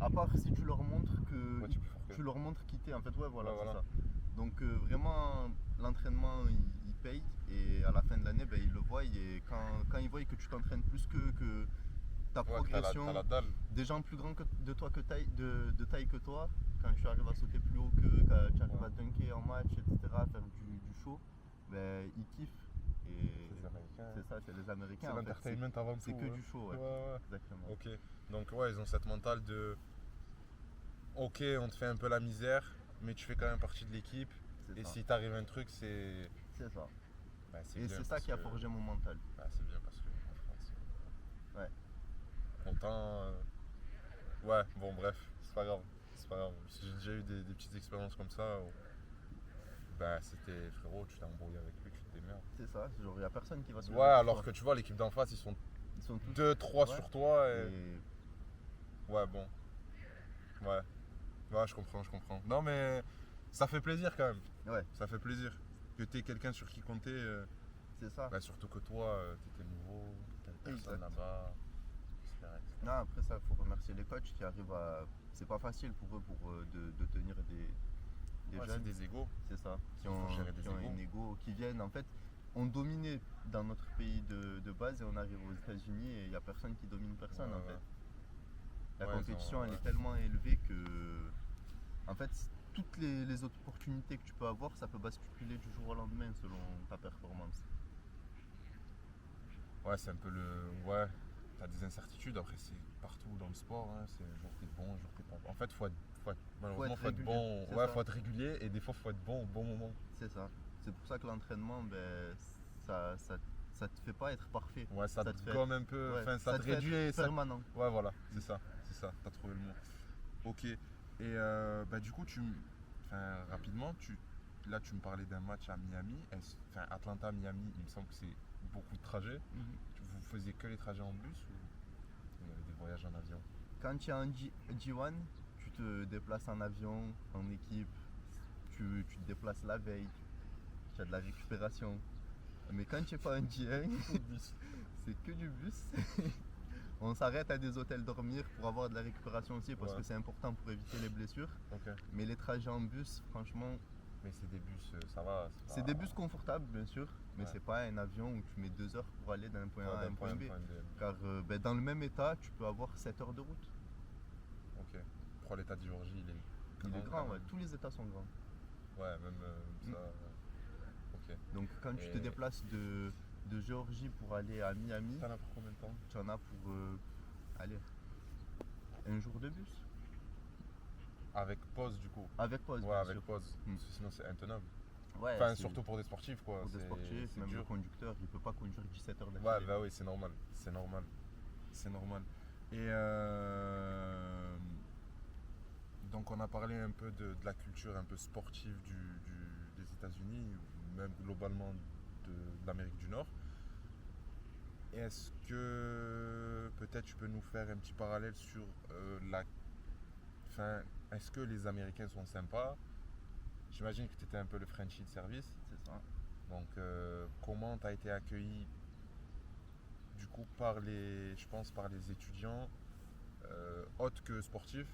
[SPEAKER 2] À part si tu leur montres que
[SPEAKER 1] Ouais, tu peux faire que.
[SPEAKER 2] tu leur montres qui t'es. En fait ouais voilà,
[SPEAKER 1] Ouais,
[SPEAKER 2] c'est
[SPEAKER 1] voilà.
[SPEAKER 2] ça. Donc vraiment l'entraînement il paye et à la fin de l'année ils le voient et quand ils voient que tu t'entraînes plus que ta
[SPEAKER 1] Ouais,
[SPEAKER 2] progression,
[SPEAKER 1] t'as la dalle.
[SPEAKER 2] des gens plus grands de toi de taille que toi, quand tu arrives à sauter plus haut qu'eux, quand tu arrives
[SPEAKER 1] Ouais.
[SPEAKER 2] à dunker en match, etc., à faire du show, ils kiffent. Et
[SPEAKER 1] C'est les Américains.
[SPEAKER 2] c'est ça, c'est les
[SPEAKER 1] C'est
[SPEAKER 2] Américains. En fait,
[SPEAKER 1] l'entertainment avant tout.
[SPEAKER 2] c'est que
[SPEAKER 1] hein.
[SPEAKER 2] du show, ouais.
[SPEAKER 1] Ouais, ouais.
[SPEAKER 2] Exactement.
[SPEAKER 1] Ok. Donc, ouais, ils ont cette mentale de. Ok, on te fait un peu la misère, mais tu fais quand même partie de l'équipe.
[SPEAKER 2] C'est
[SPEAKER 1] Et
[SPEAKER 2] ça.
[SPEAKER 1] si t'arrive un truc, c'est.
[SPEAKER 2] C'est ça.
[SPEAKER 1] Bah,
[SPEAKER 2] Et
[SPEAKER 1] bien
[SPEAKER 2] c'est ça
[SPEAKER 1] parce
[SPEAKER 2] qui a
[SPEAKER 1] que-
[SPEAKER 2] forgé mon mental.
[SPEAKER 1] Bah, c'est bien parce que en France.
[SPEAKER 2] Ouais.
[SPEAKER 1] Autant. Ouais, bon, bref, c'est pas grave. c'est pas grave. Parce que j'ai déjà eu des petites expériences comme ça où bah, c'était frérot, tu t'es embrouillé avec lui, tu te démerdes.
[SPEAKER 2] C'est ça, genre, il n'y a personne qui va se
[SPEAKER 1] Ouais,
[SPEAKER 2] lever pour
[SPEAKER 1] alors
[SPEAKER 2] toi.
[SPEAKER 1] que tu vois, l'équipe d'en face, ils sont
[SPEAKER 2] Ils sont tous.
[SPEAKER 1] 2-3
[SPEAKER 2] Ouais.
[SPEAKER 1] sur toi et.
[SPEAKER 2] Et
[SPEAKER 1] Ouais, bon. Ouais. Ouais, je comprends, je comprends. Non, mais ça fait plaisir quand même.
[SPEAKER 2] ouais,
[SPEAKER 1] Ça fait plaisir. Que t'aies quelqu'un sur qui compter.
[SPEAKER 2] c'est ça.
[SPEAKER 1] Bah, surtout que toi, t'étais nouveau, t'avais personne
[SPEAKER 2] Exact.
[SPEAKER 1] là-bas, etc., etc.
[SPEAKER 2] Non, après ça, il faut remercier les coachs qui arrivent à. C'est pas facile pour eux de tenir des
[SPEAKER 1] Ouais, c'est
[SPEAKER 2] jeunes.
[SPEAKER 1] des égos.
[SPEAKER 2] C'est ça, qui
[SPEAKER 1] Il faut
[SPEAKER 2] ont,
[SPEAKER 1] gérer des
[SPEAKER 2] qui ont
[SPEAKER 1] égos.
[SPEAKER 2] un ego, qui viennent en fait, on dominait dans notre pays de base et on arrive aux États-Unis et il n'y a personne qui domine personne
[SPEAKER 1] Ouais,
[SPEAKER 2] en
[SPEAKER 1] ouais.
[SPEAKER 2] fait. La
[SPEAKER 1] Ouais,
[SPEAKER 2] compétition elle
[SPEAKER 1] ouais.
[SPEAKER 2] est tellement élevée que en fait toutes les opportunités que tu peux avoir ça peut basculer du jour au lendemain selon ta performance.
[SPEAKER 1] Ouais, c'est un peu le. Ouais, t'as des incertitudes. Après, c'est partout dans le sport. Hein. C'est un jour t'es bon, un jour t'es pas bon. En fait, malheureusement, faut être
[SPEAKER 2] régulier,
[SPEAKER 1] bon.
[SPEAKER 2] c'est
[SPEAKER 1] Ouais,
[SPEAKER 2] ça.
[SPEAKER 1] faut être régulier et des fois, faut être bon au bon moment.
[SPEAKER 2] C'est ça. C'est pour ça que l'entraînement, ben, ça te fait pas être parfait.
[SPEAKER 1] Ouais, ça
[SPEAKER 2] Ça
[SPEAKER 1] te
[SPEAKER 2] te fait-
[SPEAKER 1] gomme un peu.
[SPEAKER 2] Ouais,
[SPEAKER 1] Enfin, ça te
[SPEAKER 2] fait être
[SPEAKER 1] réduit. Et ça...
[SPEAKER 2] permanent.
[SPEAKER 1] Ouais, voilà, c'est ça. T'as trouvé le mot. Ok. Et bah, du coup, enfin, rapidement, là, tu me parlais d'un match à Miami. Enfin, Atlanta-Miami, il me semble que c'est beaucoup de trajets. Vous faisiez que les trajets en bus ou il y avait des voyages en avion?
[SPEAKER 2] Quand tu es en G1, tu te déplaces en avion, en équipe, tu te déplaces la veille, tu as de la récupération. Mais quand tu es pas en G1, c'est que du bus. On s'arrête à des hôtels dormir pour avoir de la récupération aussi parce
[SPEAKER 1] Ouais.
[SPEAKER 2] que c'est important pour éviter les blessures.
[SPEAKER 1] Ok.
[SPEAKER 2] Mais les trajets en bus, franchement,
[SPEAKER 1] Mais c'est des bus, ça va.
[SPEAKER 2] c'est des bus confortables bien sûr, mais
[SPEAKER 1] Ouais.
[SPEAKER 2] c'est pas un avion où tu mets 2 heures pour aller d'un point A à un point B.
[SPEAKER 1] B.
[SPEAKER 2] Car ben, dans le même état, tu peux avoir 7 heures de route.
[SPEAKER 1] Ok. Pour l'état de Géorgie,
[SPEAKER 2] Il est grand,
[SPEAKER 1] quand
[SPEAKER 2] ouais.
[SPEAKER 1] même.
[SPEAKER 2] Tous les états sont grands.
[SPEAKER 1] Ouais, même ça. Ok.
[SPEAKER 2] Donc quand tu te
[SPEAKER 1] Et-
[SPEAKER 2] déplaces de Géorgie pour aller à Miami,
[SPEAKER 1] T'en as pour combien de temps?
[SPEAKER 2] tu en as pour aller un jour de bus.
[SPEAKER 1] Avec pause du coup.
[SPEAKER 2] Avec pause,
[SPEAKER 1] Ouais,
[SPEAKER 2] bien
[SPEAKER 1] avec
[SPEAKER 2] sûr.
[SPEAKER 1] pause.
[SPEAKER 2] Mm.
[SPEAKER 1] Parce que sinon c'est intenable.
[SPEAKER 2] Ouais,
[SPEAKER 1] Enfin,
[SPEAKER 2] c'est-
[SPEAKER 1] surtout pour des sportifs quoi.
[SPEAKER 2] pour des
[SPEAKER 1] c'est-
[SPEAKER 2] sportifs,
[SPEAKER 1] c'est
[SPEAKER 2] même
[SPEAKER 1] dur.
[SPEAKER 2] le conducteur, il peut pas conduire 17 heures
[SPEAKER 1] Ouais,
[SPEAKER 2] d'affilée.
[SPEAKER 1] bah oui, c'est normal. C'est normal. C'est normal. Et donc on a parlé un peu de la culture un peu sportive des États-Unis, ou même globalement de l'Amérique du Nord. Est-ce que peut-être tu peux nous faire un petit parallèle sur Enfin, est-ce que les Américains sont sympas? J'imagine que tu étais un peu le Frenchie de service.
[SPEAKER 2] C'est ça.
[SPEAKER 1] Donc comment tu as été accueilli du coup je pense par les étudiants autres que sportifs?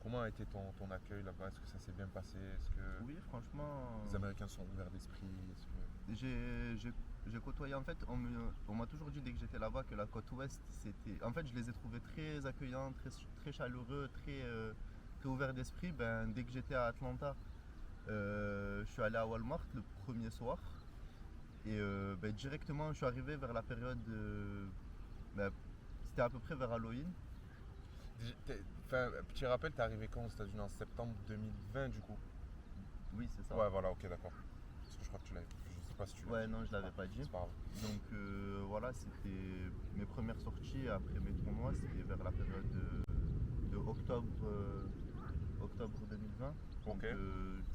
[SPEAKER 1] Comment a été ton accueil là-bas? Est-ce que ça s'est bien passé? Est-ce que
[SPEAKER 2] Oui, franchement,
[SPEAKER 1] les Américains sont ouverts d'esprit? Est-ce que-
[SPEAKER 2] j'ai côtoyé, en fait, on m'a toujours dit dès que j'étais là-bas que la côte ouest, c'était... En fait, je les ai trouvés très accueillants, très chaleureux, très ouverts d'esprit. Ben, dès que j'étais à Atlanta, je suis allé à Walmart le premier soir. Et ben, directement, je suis arrivé vers la période... ben, c'était à peu près vers Halloween.
[SPEAKER 1] Enfin, petit rappel, t'es arrivé quand aux États-Unis? En septembre 2020 du coup?
[SPEAKER 2] Oui, c'est ça.
[SPEAKER 1] Ouais, voilà, ok, d'accord. Parce que je crois que tu l'avais. Je sais pas si tu l'as
[SPEAKER 2] Ouais,
[SPEAKER 1] dit.
[SPEAKER 2] non, je l'avais pas dit.
[SPEAKER 1] C'est pas grave.
[SPEAKER 2] Donc voilà, c'était mes premières sorties après mes tournois, c'était vers la période de octobre 2020. Donc,
[SPEAKER 1] Ok.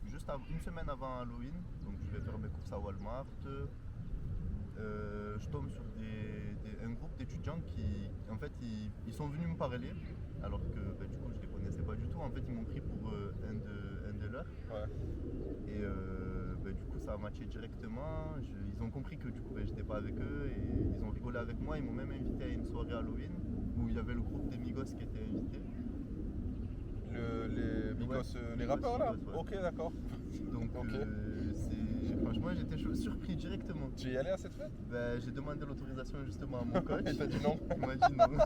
[SPEAKER 2] juste une semaine avant Halloween, donc je vais faire mes courses à Walmart. Je tombe sur un groupe d'étudiants qui, en fait, ils sont venus me parler, alors que bah, du coup je les connaissais pas du tout. En fait, ils m'ont pris pour un de leurs.
[SPEAKER 1] Ouais.
[SPEAKER 2] Et bah, du coup, ça a matché directement. Ils ont compris que du coup, bah, j'étais pas avec eux et ils ont rigolé avec moi. Ils m'ont même invité à une soirée Halloween où il y avait le groupe des Migos qui était invité.
[SPEAKER 1] Les Migos,
[SPEAKER 2] Ouais,
[SPEAKER 1] les
[SPEAKER 2] Migos,
[SPEAKER 1] rappeurs là?
[SPEAKER 2] Migos, ouais.
[SPEAKER 1] Ok, d'accord.
[SPEAKER 2] Donc,
[SPEAKER 1] Ok.
[SPEAKER 2] franchement, j'étais surpris directement.
[SPEAKER 1] Tu y allais à cette fête?
[SPEAKER 2] Bah, j'ai demandé l'autorisation justement à mon coach.
[SPEAKER 1] Il t'a dit non?
[SPEAKER 2] Il m'a dit non.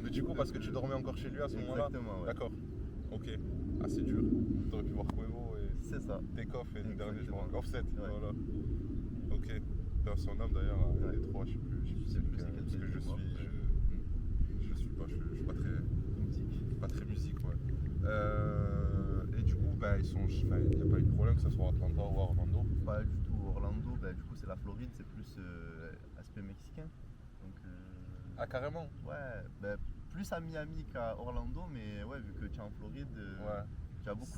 [SPEAKER 1] Mais du coup, parce que tu dormais encore chez lui à ce moment-là?
[SPEAKER 2] Exactement, ouais.
[SPEAKER 1] D'accord. Ok. Ah, c'est dur. T'aurais pu voir Quavo et
[SPEAKER 2] C'est ça.
[SPEAKER 1] Takeoff et le dernier, je
[SPEAKER 2] Exactement.
[SPEAKER 1] crois. Offset.
[SPEAKER 2] Ouais.
[SPEAKER 1] Voilà. Ok. Dans son âme d'ailleurs, il y a
[SPEAKER 2] Ouais.
[SPEAKER 1] des trois, je sais plus.
[SPEAKER 2] Je sais plus c'est quel
[SPEAKER 1] Parce que
[SPEAKER 2] pays,
[SPEAKER 1] je
[SPEAKER 2] moi,
[SPEAKER 1] suis.
[SPEAKER 2] après.
[SPEAKER 1] Je suis pas. Je suis pas très.
[SPEAKER 2] Musique.
[SPEAKER 1] Pas très musique, ouais. Et du coup, bah, il n'y a pas eu de problème que ce soit à Atlanta ou à Orlando.
[SPEAKER 2] Pas du tout. Orlando, bah, du coup, c'est la Floride, c'est plus aspect mexicain. Donc,
[SPEAKER 1] Ah, carrément?
[SPEAKER 2] ouais, bah, plus à Miami qu'à Orlando, mais ouais, vu que tu es en Floride,
[SPEAKER 1] Ouais.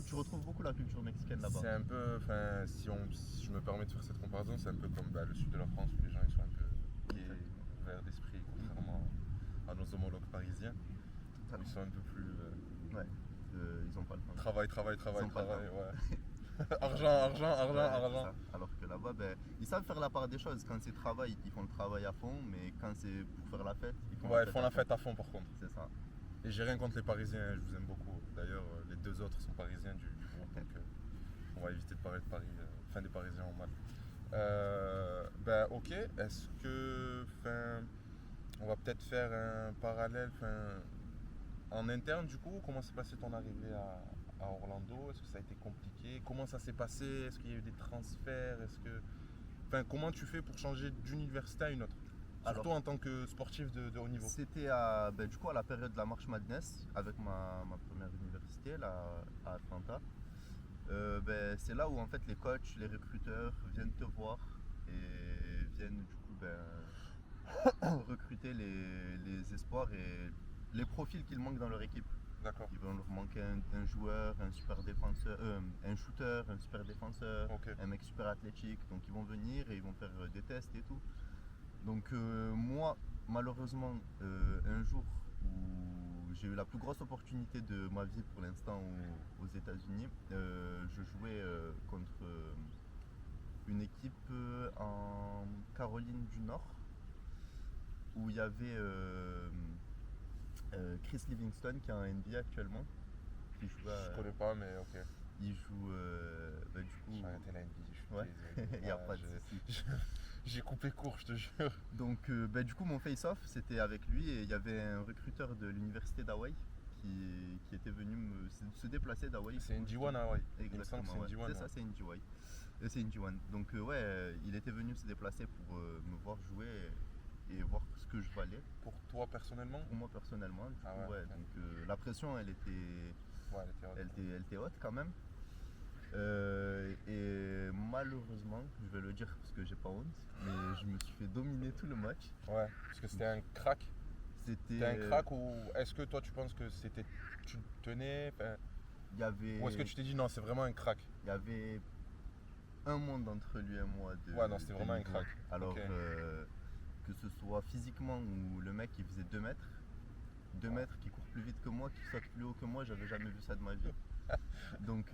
[SPEAKER 2] tu retrouves beaucoup la culture mexicaine là-bas.
[SPEAKER 1] C'est un peu, enfin, si je me permets de faire cette comparaison, c'est un peu comme le sud de la France où les gens ils sont un peu gays, ouverts d'esprit, contrairement à nos homologues parisiens où ils sont un peu plus
[SPEAKER 2] Ouais, ils ont pas le temps.
[SPEAKER 1] travail,
[SPEAKER 2] Ils ont pas le
[SPEAKER 1] ouais. Argent.
[SPEAKER 2] C'est ça. Alors que là-bas, ils savent faire la part des choses. Quand c'est travail, ils font le travail à fond, mais quand c'est pour faire la fête,
[SPEAKER 1] Ouais, ils font la fête à fond par contre.
[SPEAKER 2] C'est ça.
[SPEAKER 1] Et j'ai rien contre les Parisiens, je vous aime beaucoup. D'ailleurs, les deux autres sont Parisiens du groupe, donc on va éviter de parler de Paris, des Parisiens en mal. Ok, est-ce que, on va peut-être faire un parallèle, en interne du coup, comment s'est passé ton arrivée à Orlando? Est-ce que ça a été compliqué? Comment ça s'est passé? Est-ce qu'il y a eu des transferts? Comment tu fais pour changer d'une université à une autre? Surtout en tant que sportif de haut niveau.
[SPEAKER 2] C'était du coup à la période de la March Madness avec ma première université là, à Atlanta. C'est là où en fait les coachs, les recruteurs viennent te voir et viennent du coup recruter les espoirs et les profils qu'ils manquent dans leur équipe.
[SPEAKER 1] D'accord.
[SPEAKER 2] Il va leur manquer un joueur, un super défenseur, un shooter, un super défenseur, un mec super athlétique. Donc ils vont venir et ils vont faire des tests et tout. Donc moi, malheureusement, un jour où j'ai eu la plus grosse opportunité de ma vie pour l'instant aux États-Unis, je jouais contre une équipe en Caroline du Nord où il y avait Chris Livingston qui est en NBA actuellement. Qui joue
[SPEAKER 1] Je connais pas, mais ok.
[SPEAKER 2] Il joue du coup.
[SPEAKER 1] J'ai arrêté la NBA, je suis
[SPEAKER 2] Ouais,
[SPEAKER 1] désolé.
[SPEAKER 2] il n'y a pas de souci.
[SPEAKER 1] J'ai coupé court, je te jure.
[SPEAKER 2] Donc du coup mon face-off c'était avec lui et il y avait un recruteur de l'université d'Hawaï qui était venu se déplacer d'Hawaï.
[SPEAKER 1] C'est une G1 Hawaï.
[SPEAKER 2] Exactement,
[SPEAKER 1] c'est
[SPEAKER 2] ça, c'est une G1. C'est une G1. Donc il était venu se déplacer pour me voir jouer et voir ce que je valais.
[SPEAKER 1] Pour toi personnellement?
[SPEAKER 2] Pour moi personnellement. Du coup,
[SPEAKER 1] okay.
[SPEAKER 2] Donc la pression elle était haute quand même. Et malheureusement, je vais le dire parce que j'ai pas honte, mais je me suis fait dominer tout le match.
[SPEAKER 1] Ouais, parce que c'était un crack. C'était un crack ou est-ce que toi tu penses que tu tenais
[SPEAKER 2] il y avait...
[SPEAKER 1] Ou est-ce que tu t'es dit non, c'est vraiment un crack?
[SPEAKER 2] Il y avait un monde entre lui et moi.
[SPEAKER 1] Ouais, non, c'était vraiment un crack.
[SPEAKER 2] Alors que ce soit physiquement ou le mec qui faisait 2 mètres, 2 mètres qui court plus vite que moi, qui saute plus haut que moi, j'avais jamais vu ça de ma vie. Donc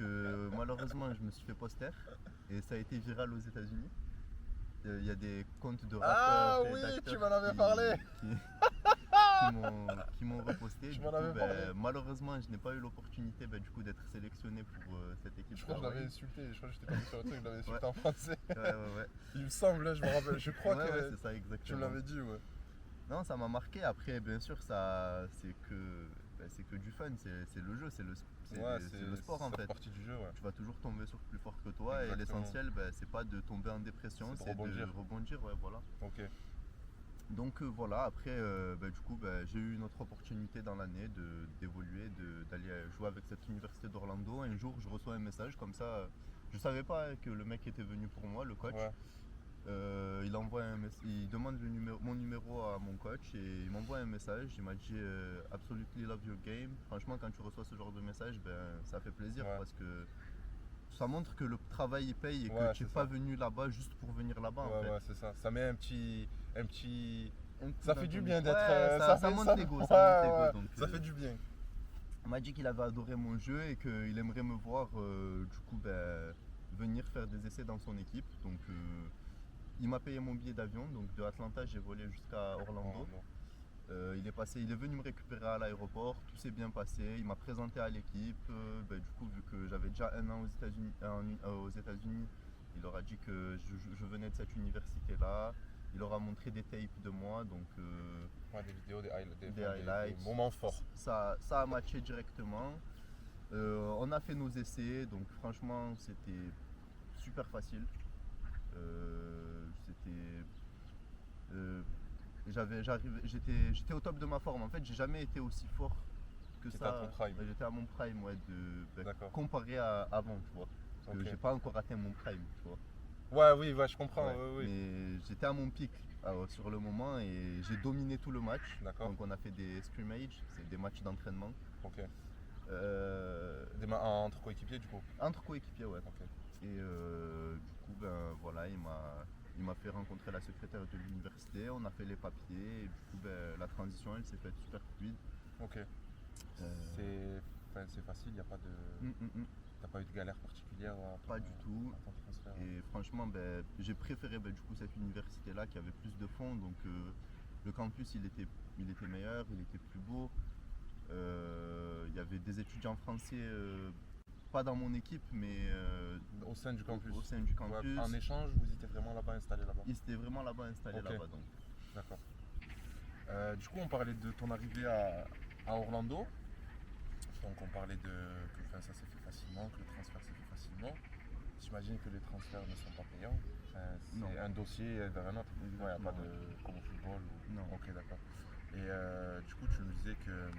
[SPEAKER 2] malheureusement je me suis fait poster et ça a été viral aux États-Unis. Il y a des comptes de rappeurs et d'acteurs
[SPEAKER 1] tu m'en avais parlé
[SPEAKER 2] qui m'ont reposté.
[SPEAKER 1] Tu m'en avais parlé.
[SPEAKER 2] Malheureusement je n'ai pas eu l'opportunité du coup d'être sélectionné pour cette équipe.
[SPEAKER 1] Je crois que je l'avais insulté, je crois que j'étais tombé sur le truc, je l'avais insulté en français.
[SPEAKER 2] Ouais.
[SPEAKER 1] Il me semble, je me rappelle, je crois que
[SPEAKER 2] c'est ça, exactement.
[SPEAKER 1] tu me l'avais dit, ouais.
[SPEAKER 2] Non, ça m'a marqué. Après, bien sûr, c'est que du fun, c'est le jeu, c'est le sport en fait.
[SPEAKER 1] C'est partie du jeu, ouais.
[SPEAKER 2] Tu vas toujours tomber sur plus fort que toi. Exactement. Et l'essentiel, c'est pas de tomber en dépression, c'est de rebondir, ouais, voilà.
[SPEAKER 1] Ok.
[SPEAKER 2] Donc voilà, après, du coup, j'ai eu une autre opportunité dans l'année d'évoluer, d'aller jouer avec cette université d'Orlando. Un jour, je reçois un message comme ça. Je savais pas que le mec était venu pour moi, le coach.
[SPEAKER 1] Ouais.
[SPEAKER 2] Il demande mon numéro à mon coach et il m'envoie un message. Il m'a dit Absolutely love your game. Franchement, quand tu reçois ce genre de message, ça fait plaisir parce que ça montre que le travail paye et que tu n'es pas venu là-bas juste pour venir là-bas. En fait.
[SPEAKER 1] Ouais, c'est ça. Ça met un petit ça fait du bien
[SPEAKER 2] d'être. Ça monte l'ego.
[SPEAKER 1] Ça fait du bien.
[SPEAKER 2] Il m'a dit qu'il avait adoré mon jeu et qu'il aimerait me voir venir faire des essais dans son équipe. Donc il m'a payé mon billet d'avion, donc de Atlanta j'ai volé jusqu'à Orlando. Il est venu me récupérer à l'aéroport, tout s'est bien passé, il m'a présenté à l'équipe. Du coup, vu que j'avais déjà 1 an aux États-Unis, il leur a dit que je venais de cette université-là. Il leur a montré des tapes de moi, donc
[SPEAKER 1] des vidéos, des
[SPEAKER 2] highlights,
[SPEAKER 1] des moments forts.
[SPEAKER 2] Ça a matché directement. On a fait nos essais, donc franchement c'était super facile. J'étais au top de ma forme. En fait, j'ai jamais été aussi fort que ça.
[SPEAKER 1] À ton prime.
[SPEAKER 2] J'étais à mon prime, comparé à avant, tu vois. Parce que j'ai pas encore atteint mon prime, tu vois.
[SPEAKER 1] Ouais, oui, ouais, je comprends.
[SPEAKER 2] Ouais.
[SPEAKER 1] Oui, oui.
[SPEAKER 2] Mais j'étais à mon pic sur le moment et j'ai dominé tout le match.
[SPEAKER 1] D'accord.
[SPEAKER 2] Donc on a fait des scrimmages, c'est des matchs d'entraînement.
[SPEAKER 1] Ok.
[SPEAKER 2] Euh,
[SPEAKER 1] Entre coéquipiers, du coup.
[SPEAKER 2] Entre coéquipiers, ouais.
[SPEAKER 1] Ok.
[SPEAKER 2] Et du coup, ben voilà, il m'a fait rencontrer la secrétaire de l'université, on a fait les papiers, et du coup, ben, la transition, elle s'est faite super fluide.
[SPEAKER 1] Ok.
[SPEAKER 2] Euh,
[SPEAKER 1] C'est facile, il n'y a pas de.
[SPEAKER 2] hum, hum, hum,
[SPEAKER 1] T'as pas eu de galère particulière
[SPEAKER 2] Pas du tout.
[SPEAKER 1] à ton transfert.
[SPEAKER 2] Et franchement, ben, j'ai préféré du coup cette université-là qui avait plus de fonds. Donc le campus, il était meilleur, il était plus beau. Il y avait des étudiants français, pas dans mon équipe, mais
[SPEAKER 1] Au sein du campus.
[SPEAKER 2] au sein du
[SPEAKER 1] Ouais,
[SPEAKER 2] campus.
[SPEAKER 1] en échange, vous étiez vraiment là-bas, installé là-bas.
[SPEAKER 2] Ils étaient vraiment là-bas installés
[SPEAKER 1] Ok.
[SPEAKER 2] là-bas. Donc.
[SPEAKER 1] D'accord. Du coup, on parlait de ton arrivée à Orlando. Donc, on parlait que ça s'est fait facilement, que le transfert s'est fait facilement. J'imagine que les transferts ne sont pas payants. C'est
[SPEAKER 2] Non.
[SPEAKER 1] un dossier vers un autre. Il n'y a pas
[SPEAKER 2] Exactement,
[SPEAKER 1] de comme au football.
[SPEAKER 2] Non.
[SPEAKER 1] Ok, d'accord. Et du coup, tu me disais que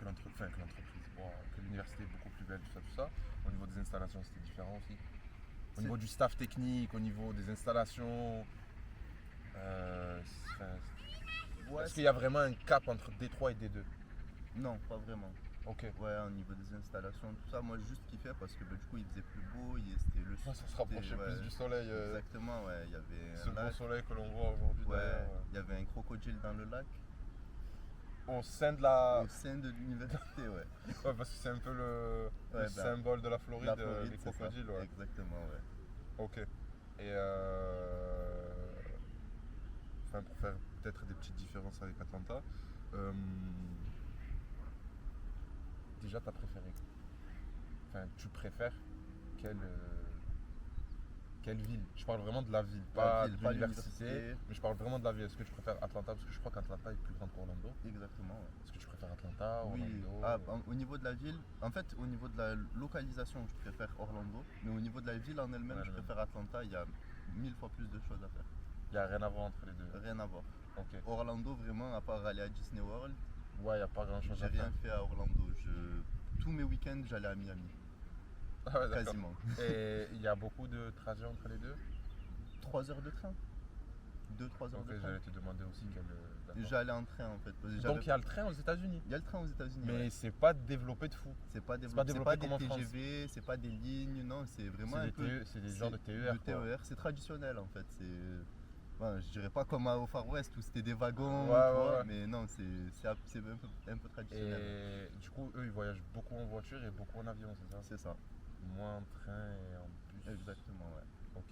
[SPEAKER 1] l'entreprise, que l'université est beaucoup plus belle, tout ça. Au niveau des installations, c'était différent aussi. Au niveau du staff technique, au niveau des installations.
[SPEAKER 2] Ouais,
[SPEAKER 1] Est-ce qu'il y a vraiment un cap entre D3 et D2?
[SPEAKER 2] Non, pas vraiment.
[SPEAKER 1] Ok.
[SPEAKER 2] Ouais, au niveau des installations, tout ça, moi j'ai juste kiffé parce que du coup il faisait plus beau, c'était le
[SPEAKER 1] Ça se rapprochait
[SPEAKER 2] ouais,
[SPEAKER 1] plus du soleil.
[SPEAKER 2] Exactement, ouais, il y avait
[SPEAKER 1] Ce
[SPEAKER 2] un
[SPEAKER 1] beau
[SPEAKER 2] lac,
[SPEAKER 1] soleil que l'on voit aujourd'hui
[SPEAKER 2] ouais,
[SPEAKER 1] d'ailleurs.
[SPEAKER 2] il y avait un crocodile dans le lac,
[SPEAKER 1] Au sein de la.
[SPEAKER 2] au sein de l'université, ouais.
[SPEAKER 1] Ouais, parce que c'est un peu le
[SPEAKER 2] Ouais,
[SPEAKER 1] symbole de la Floride,
[SPEAKER 2] La Floride,
[SPEAKER 1] les
[SPEAKER 2] c'est ça.
[SPEAKER 1] crocodiles. Ouais.
[SPEAKER 2] Exactement, ouais.
[SPEAKER 1] Ok. Et enfin, pour faire peut-être des petites différences avec Atlanta, euh, déjà t'as préféré. Enfin, tu préfères quelle, quelle ville? Je parle vraiment de la ville, pas
[SPEAKER 2] ville,
[SPEAKER 1] de
[SPEAKER 2] pas
[SPEAKER 1] l'université,
[SPEAKER 2] l'université.
[SPEAKER 1] mais je parle vraiment de la ville. Est-ce que tu préfères Atlanta? Parce que je crois qu'Atlanta est plus grande qu'Orlando.
[SPEAKER 2] Exactement, ouais.
[SPEAKER 1] Est-ce que tu préfères Atlanta,
[SPEAKER 2] Oui,
[SPEAKER 1] Orlando?
[SPEAKER 2] au niveau de la ville, en fait, au niveau de la localisation, je préfère Orlando, mais au niveau de la ville en elle-même,
[SPEAKER 1] Ouais,
[SPEAKER 2] je
[SPEAKER 1] elle-même.
[SPEAKER 2] préfère Atlanta, il y a 1000 fois plus de choses à faire.
[SPEAKER 1] Il n'y a rien à voir entre les deux.
[SPEAKER 2] Rien à voir.
[SPEAKER 1] Ok.
[SPEAKER 2] Orlando, vraiment, à part aller à Disney World,
[SPEAKER 1] Ouais, il n'y a pas grand chose
[SPEAKER 2] j'ai
[SPEAKER 1] à faire.
[SPEAKER 2] rien fait à Orlando. Tous mes week-ends, j'allais à Miami,
[SPEAKER 1] Ah ouais, d'accord.
[SPEAKER 2] quasiment.
[SPEAKER 1] Et il y a beaucoup de trajets entre les deux?
[SPEAKER 2] 3 heures de train. 2-3 heures
[SPEAKER 1] Ok,
[SPEAKER 2] de train.
[SPEAKER 1] j'allais te demander aussi quel. D'accord.
[SPEAKER 2] J'allais en train en fait. parce que
[SPEAKER 1] Donc il y a le train aux États-Unis,
[SPEAKER 2] il y a le train aux États-Unis.
[SPEAKER 1] mais
[SPEAKER 2] Ouais.
[SPEAKER 1] c'est pas développé de fou.
[SPEAKER 2] C'est pas
[SPEAKER 1] pas
[SPEAKER 2] développé,
[SPEAKER 1] développé
[SPEAKER 2] des
[SPEAKER 1] comme en France.
[SPEAKER 2] TGV, c'est pas des lignes, non, c'est vraiment
[SPEAKER 1] C'est
[SPEAKER 2] un
[SPEAKER 1] des
[SPEAKER 2] peu.
[SPEAKER 1] c'est des genres de TER.
[SPEAKER 2] De
[SPEAKER 1] quoi.
[SPEAKER 2] TER, c'est traditionnel en fait. Je dirais pas comme au Far West où c'était des wagons,
[SPEAKER 1] Ouais,
[SPEAKER 2] tu
[SPEAKER 1] ouais,
[SPEAKER 2] vois,
[SPEAKER 1] ouais.
[SPEAKER 2] mais non, c'est un peu traditionnel.
[SPEAKER 1] Et du coup, eux, ils voyagent beaucoup en voiture et beaucoup en avion, c'est ça?
[SPEAKER 2] C'est ça,
[SPEAKER 1] Moins en train et en bus.
[SPEAKER 2] exactement, ouais.
[SPEAKER 1] Ok,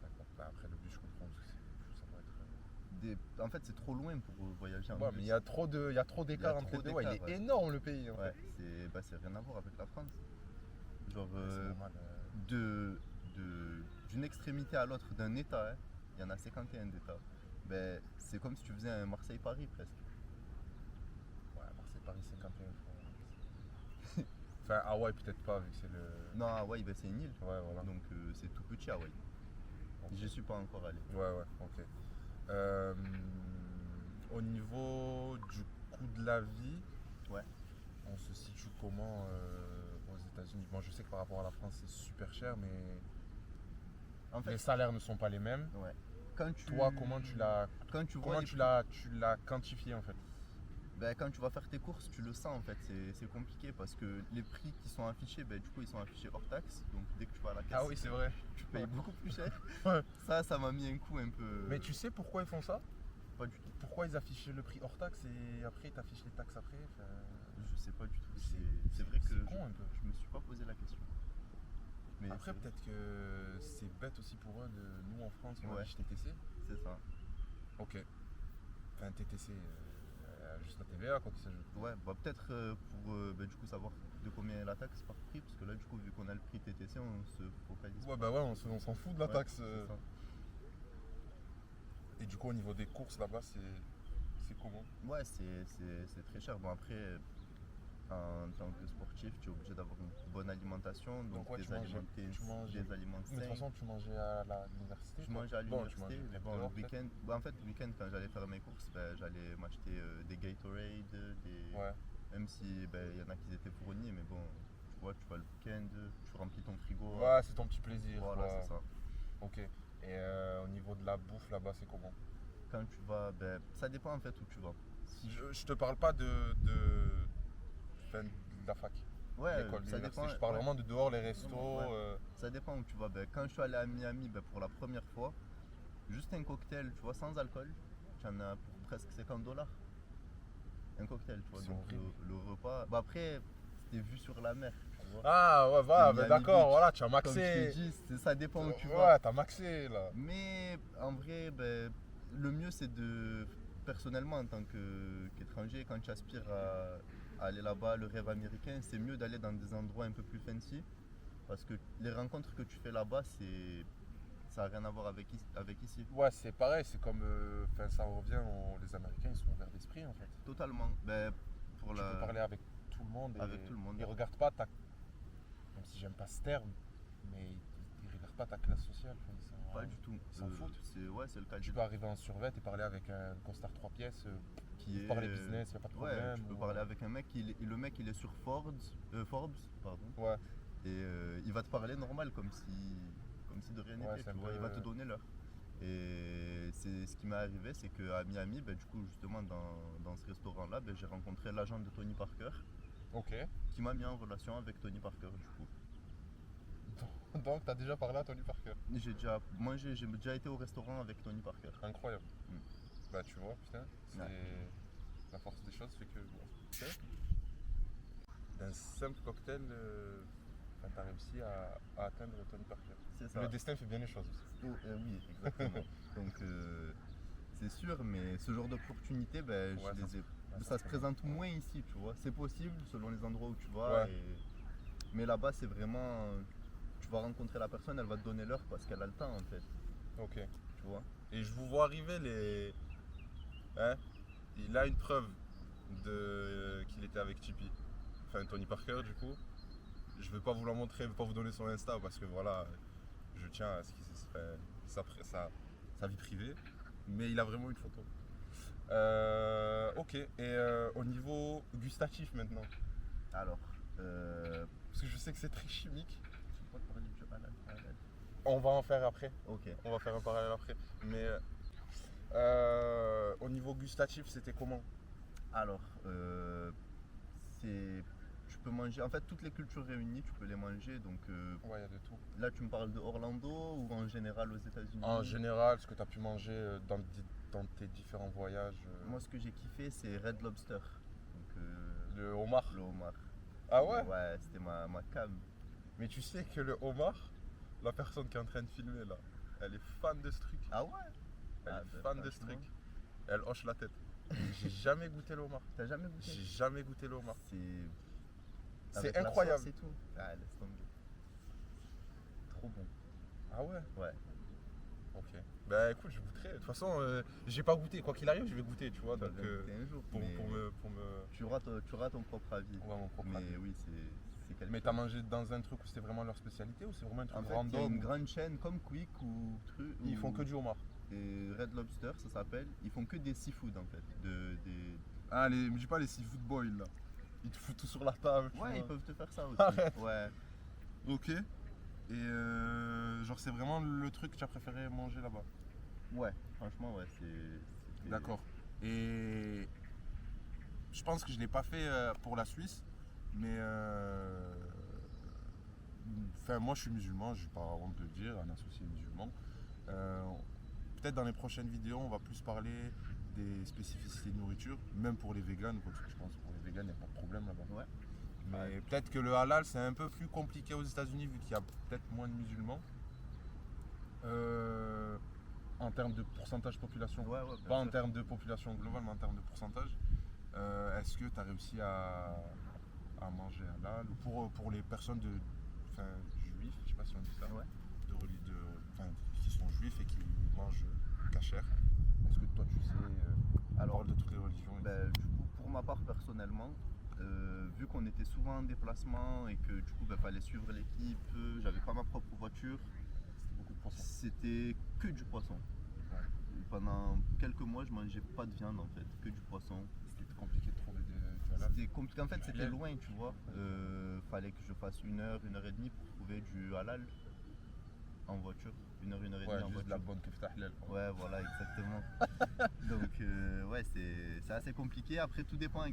[SPEAKER 1] d'accord. Bah, après, le bus, je comprends parce que ça va être.
[SPEAKER 2] En fait, c'est trop loin pour voyager en
[SPEAKER 1] Ouais,
[SPEAKER 2] bus.
[SPEAKER 1] mais il y a trop d'écart entre les deux. Ouais, il
[SPEAKER 2] d'écart,
[SPEAKER 1] est
[SPEAKER 2] ouais.
[SPEAKER 1] énorme le pays. En
[SPEAKER 2] Ouais,
[SPEAKER 1] fait.
[SPEAKER 2] c'est rien à voir avec la France. Genre,
[SPEAKER 1] C'est normal.
[SPEAKER 2] d'une extrémité à l'autre d'un État, hein, il y en a 51 d'États. Ben, c'est comme si tu faisais un Marseille-Paris presque.
[SPEAKER 1] Ouais, Marseille-Paris, 51 fois. Enfin, Hawaï, peut-être pas, vu que c'est le.
[SPEAKER 2] Non, Hawaï, ben, c'est une île.
[SPEAKER 1] Ouais, voilà.
[SPEAKER 2] Donc c'est tout petit Hawaï.
[SPEAKER 1] Ok.
[SPEAKER 2] J'y suis pas encore allé.
[SPEAKER 1] Ouais, ok. Au niveau du coût de la vie,
[SPEAKER 2] Ouais.
[SPEAKER 1] on se situe comment aux États-Unis? Bon, je sais que par rapport à la France, c'est super cher, mais
[SPEAKER 2] En fait,
[SPEAKER 1] les salaires ne sont pas les mêmes.
[SPEAKER 2] ouais. Quand
[SPEAKER 1] Toi, comment tu l'as
[SPEAKER 2] vois les
[SPEAKER 1] tu l'as quantifié en fait?
[SPEAKER 2] ben, quand tu vas faire tes courses, tu le sens en fait, c'est compliqué parce que les prix qui sont affichés, ben, du coup ils sont affichés hors taxe, donc dès que tu vas à la caisse,
[SPEAKER 1] Ah oui, c'est vrai.
[SPEAKER 2] tu payes beaucoup plus cher.
[SPEAKER 1] Ouais.
[SPEAKER 2] Ça m'a mis un coup un peu.
[SPEAKER 1] Mais tu sais pourquoi ils font ça?
[SPEAKER 2] Pas du tout.
[SPEAKER 1] Pourquoi ils affichent le prix hors taxe et après ils t'affichent les taxes après? Enfin,
[SPEAKER 2] Je sais pas du tout.
[SPEAKER 1] C'est-
[SPEAKER 2] C'est vrai que
[SPEAKER 1] c'est con un peu.
[SPEAKER 2] je me suis pas posé la question. Mais
[SPEAKER 1] Après, peut-être que c'est bête aussi pour eux de nous en France, on
[SPEAKER 2] Ouais.
[SPEAKER 1] affiche TTC.
[SPEAKER 2] c'est ça.
[SPEAKER 1] Ok. Enfin, TTC, juste la TVA, quoi qu'il s'ajoute.
[SPEAKER 2] Ouais, bah peut-être pour ben, du coup savoir de combien est la taxe par prix, parce que là du coup vu qu'on a le prix TTC, on se focalise.
[SPEAKER 1] Ouais, bah ouais, on s'en fout de la
[SPEAKER 2] Ouais,
[SPEAKER 1] taxe.
[SPEAKER 2] c'est ça.
[SPEAKER 1] Et du coup, au niveau des courses là-bas, c'est comment?
[SPEAKER 2] Ouais, c'est très cher. Bon après, en tant que sportif, tu es obligé d'avoir une bonne alimentation, donc
[SPEAKER 1] ouais,
[SPEAKER 2] des
[SPEAKER 1] tu manges-
[SPEAKER 2] des aliments
[SPEAKER 1] Mais de toute
[SPEAKER 2] sains.
[SPEAKER 1] façon, tu mangeais à l'université?
[SPEAKER 2] Je mangeais à
[SPEAKER 1] Bon, tu
[SPEAKER 2] l'université,
[SPEAKER 1] mangeais
[SPEAKER 2] mais bon,
[SPEAKER 1] dehors,
[SPEAKER 2] le week-end, en fait, le week-end, quand j'allais faire mes courses, ben, j'allais m'acheter des Gatorade,
[SPEAKER 1] Ouais.
[SPEAKER 2] même si ben, y en a qui étaient fournis, mais bon, tu vois, tu vas le week-end, tu remplis ton frigo.
[SPEAKER 1] Ouais, c'est ton petit plaisir.
[SPEAKER 2] Voilà,
[SPEAKER 1] quoi.
[SPEAKER 2] c'est ça.
[SPEAKER 1] Ok. Et au niveau de la bouffe là-bas, c'est comment?
[SPEAKER 2] Quand tu vas, ben, ça dépend en fait où tu vas.
[SPEAKER 1] Je te parle pas enfin, de la fac,
[SPEAKER 2] Ouais,
[SPEAKER 1] l'école,
[SPEAKER 2] ça
[SPEAKER 1] l'université.
[SPEAKER 2] dépend.
[SPEAKER 1] Je parle
[SPEAKER 2] Ouais,
[SPEAKER 1] vraiment de dehors, les restos.
[SPEAKER 2] vraiment, ouais. Ça dépend où tu vas. Ben, quand je suis allé à Miami ben, pour la première fois, juste un cocktail, tu vois, sans alcool, tu en as pour presque 50 $. Un cocktail, tu vois.
[SPEAKER 1] C'est
[SPEAKER 2] Donc
[SPEAKER 1] horrible.
[SPEAKER 2] le repas. Bah après, c'était vu sur la mer, tu vois.
[SPEAKER 1] Ah ouais,
[SPEAKER 2] C'était
[SPEAKER 1] voilà, ben
[SPEAKER 2] Miami
[SPEAKER 1] d'accord,
[SPEAKER 2] Beach.
[SPEAKER 1] voilà, tu as
[SPEAKER 2] Comme je t'ai
[SPEAKER 1] maxé.
[SPEAKER 2] dit, ça dépend où tu vas.
[SPEAKER 1] Ouais, t'as maxé là.
[SPEAKER 2] Mais en vrai, ben, le mieux c'est de, personnellement en tant qu'étranger, quand tu aspires à aller là-bas, le rêve américain, c'est mieux d'aller dans des endroits un peu plus fancy. Parce que les rencontres que tu fais là-bas, ça n'a rien à voir avec ici.
[SPEAKER 1] Ouais, c'est pareil, c'est comme. Enfin, ça revient, les Américains, ils sont ouverts d'esprit en fait.
[SPEAKER 2] Totalement. Ben, pour
[SPEAKER 1] Tu peux parler avec tout le monde et
[SPEAKER 2] avec tout le monde.
[SPEAKER 1] ils regardent pas ta. Même si j'aime pas ce terme, mais ils regardent pas ta classe sociale. Enfin,
[SPEAKER 2] Pas du tout.
[SPEAKER 1] Ils s'en foutent.
[SPEAKER 2] C'est le cas
[SPEAKER 1] Tu peux arriver en survêt et parler avec un costard 3 pièces,
[SPEAKER 2] qui est.
[SPEAKER 1] parler business, y a pas de
[SPEAKER 2] Ouais,
[SPEAKER 1] problème.
[SPEAKER 2] tu peux parler avec un mec, le mec il est sur Forbes, pardon.
[SPEAKER 1] Ouais,
[SPEAKER 2] Et il va te parler normal comme si de rien
[SPEAKER 1] Ouais,
[SPEAKER 2] n'était,
[SPEAKER 1] c'est
[SPEAKER 2] tu
[SPEAKER 1] un
[SPEAKER 2] vois,
[SPEAKER 1] peu-
[SPEAKER 2] il va te donner l'heure. Et c'est ce qui m'est arrivé, c'est qu'à Miami, ben, du coup justement dans ce restaurant-là, ben, j'ai rencontré l'agent de Tony Parker
[SPEAKER 1] ok.
[SPEAKER 2] qui m'a mis en relation avec Tony Parker du coup.
[SPEAKER 1] Donc, t'as déjà parlé à Tony Parker.
[SPEAKER 2] J'ai déjà mangé, j'ai déjà été au restaurant avec Tony Parker.
[SPEAKER 1] Incroyable.
[SPEAKER 2] Mm.
[SPEAKER 1] Bah, tu vois, putain, c'est.
[SPEAKER 2] Ouais.
[SPEAKER 1] La force des choses fait que. Ok. D'un simple cocktail, enfin, t'as réussi à atteindre Tony Parker.
[SPEAKER 2] C'est ça.
[SPEAKER 1] Le destin fait bien les choses aussi.
[SPEAKER 2] Oh, oui, exactement. Donc c'est sûr, mais ce genre d'opportunité, ben,
[SPEAKER 1] Ouais,
[SPEAKER 2] je les ai.
[SPEAKER 1] Ouais,
[SPEAKER 2] Ça se présente moins ici, tu vois. C'est possible selon les endroits où tu vas.
[SPEAKER 1] Ouais.
[SPEAKER 2] Mais là-bas, c'est vraiment. Tu vas rencontrer la personne, elle va te donner l'heure parce qu'elle a le temps en fait,
[SPEAKER 1] Ok.
[SPEAKER 2] tu vois.
[SPEAKER 1] Et je vous vois arriver les. Hein? Il a une preuve qu'il était avec Tipeee. Enfin, Tony Parker, du coup. Je vais pas vous la montrer, je vais pas vous donner son Insta parce que voilà, je tiens à ce qu'il se fait sa vie privée. Mais il a vraiment une photo. Ok. Et au niveau gustatif maintenant.
[SPEAKER 2] Alors,
[SPEAKER 1] Parce que je sais que c'est très chimique.
[SPEAKER 2] tu peux pas parler du halal.
[SPEAKER 1] On va en faire après.
[SPEAKER 2] Ok.
[SPEAKER 1] On va faire un parallèle après. Mais au niveau gustatif, c'était comment?
[SPEAKER 2] Alors, c'est. Tu peux manger. En fait, toutes les cultures réunies, tu peux les manger. Donc
[SPEAKER 1] Ouais, il y a de tout.
[SPEAKER 2] là, tu me parles de Orlando ou en général aux États-Unis?
[SPEAKER 1] En général, ce que tu as pu manger dans tes différents voyages.
[SPEAKER 2] Moi, ce que j'ai kiffé, c'est Red Lobster. Donc,
[SPEAKER 1] Le homard.
[SPEAKER 2] le homard.
[SPEAKER 1] Ah ouais?
[SPEAKER 2] Ouais, c'était ma cam.
[SPEAKER 1] Mais tu sais que le homard, la personne qui est en train de filmer là, elle est fan de ce truc.
[SPEAKER 2] Ah ouais?
[SPEAKER 1] Elle
[SPEAKER 2] Ah,
[SPEAKER 1] est
[SPEAKER 2] ben,
[SPEAKER 1] fan de ce
[SPEAKER 2] franchement.
[SPEAKER 1] truc. Elle hoche la tête. J'ai jamais goûté le homard.
[SPEAKER 2] T'as jamais goûté?
[SPEAKER 1] J'ai jamais goûté le homard.
[SPEAKER 2] C'est.
[SPEAKER 1] C'est
[SPEAKER 2] avec la
[SPEAKER 1] incroyable.
[SPEAKER 2] sauce et tout. Ah, laisse tomber. Trop bon.
[SPEAKER 1] Ah ouais?
[SPEAKER 2] Ouais.
[SPEAKER 1] Ok. Bah écoute, je goûterai. De toute façon, j'ai pas goûté. Quoi qu'il arrive, je vais goûter, tu vois.
[SPEAKER 2] Tu vas
[SPEAKER 1] Donc,
[SPEAKER 2] bien goûter un jour.
[SPEAKER 1] pour
[SPEAKER 2] mais
[SPEAKER 1] me.
[SPEAKER 2] tu auras ton propre avis.
[SPEAKER 1] Ouais, mon propre
[SPEAKER 2] Mais
[SPEAKER 1] avis.
[SPEAKER 2] oui, c'est quelque
[SPEAKER 1] Mais
[SPEAKER 2] chose.
[SPEAKER 1] t'as mangé dans un truc où c'était vraiment leur spécialité ou c'est vraiment un truc
[SPEAKER 2] En fait, il y a
[SPEAKER 1] random?
[SPEAKER 2] une grande chaîne comme Quick ou truc.
[SPEAKER 1] Ils font que du homard.
[SPEAKER 2] Et Red Lobster, ça s'appelle. Ils font que des seafood en fait.
[SPEAKER 1] Ah, me dis pas les seafood boys là. Ils te foutent tout sur la table. tu
[SPEAKER 2] Ouais,
[SPEAKER 1] vois.
[SPEAKER 2] ils peuvent te faire ça aussi.
[SPEAKER 1] Arrête.
[SPEAKER 2] Ouais.
[SPEAKER 1] Ok. Et genre, c'est vraiment le truc que tu as préféré manger là-bas.
[SPEAKER 2] Ouais, franchement, ouais, c'était-
[SPEAKER 1] D'accord. Et je pense que je l'ai pas fait pour la Suisse, mais enfin, moi je suis musulman, j'ai pas honte de le dire, un associé musulman. Euh, Peut-être dans les prochaines vidéos, on va plus parler des spécificités de nourriture, même pour les véganes, parce que je pense que pour les véganes, il n'y a pas de problème là-bas.
[SPEAKER 2] Ouais.
[SPEAKER 1] Mais
[SPEAKER 2] Ouais.
[SPEAKER 1] peut-être que le halal, c'est un peu plus compliqué aux États-Unis vu qu'il y a peut-être moins de musulmans. En termes de pourcentage population.
[SPEAKER 2] Ouais, bien
[SPEAKER 1] Pas en
[SPEAKER 2] sûr.
[SPEAKER 1] termes de population globale, mais en termes de pourcentage. Est-ce que tu as réussi à manger halal ou pour les personnes enfin, juifs, je sais pas si on dit ça,
[SPEAKER 2] Ouais.
[SPEAKER 1] enfin, qui sont juifs et qui mangent cachère. Est-ce que toi tu sais, on
[SPEAKER 2] Alors,
[SPEAKER 1] parle de toutes les religions ici.
[SPEAKER 2] Ben, du coup, pour ma part personnellement, vu qu'on était souvent en déplacement et que du coup, il fallait suivre l'équipe, j'avais pas ma propre voiture,
[SPEAKER 1] C'était beaucoup de poissons.
[SPEAKER 2] c'était que du poisson.
[SPEAKER 1] Ouais.
[SPEAKER 2] Et pendant quelques mois, je mangeais pas de viande en fait, que du poisson.
[SPEAKER 1] C'était compliqué de trouver du halal.
[SPEAKER 2] C'était compliqué, en fait, c'était
[SPEAKER 1] Ouais.
[SPEAKER 2] loin, tu vois. Fallait que je fasse 1 heure et demie pour trouver du halal. en voiture. Une heure et demie
[SPEAKER 1] Ouais,
[SPEAKER 2] en
[SPEAKER 1] juste de la
[SPEAKER 2] voiture.
[SPEAKER 1] bonne kefta halal.
[SPEAKER 2] Ouais, voilà, exactement. Donc, ouais, c'est assez compliqué. Après, tout dépend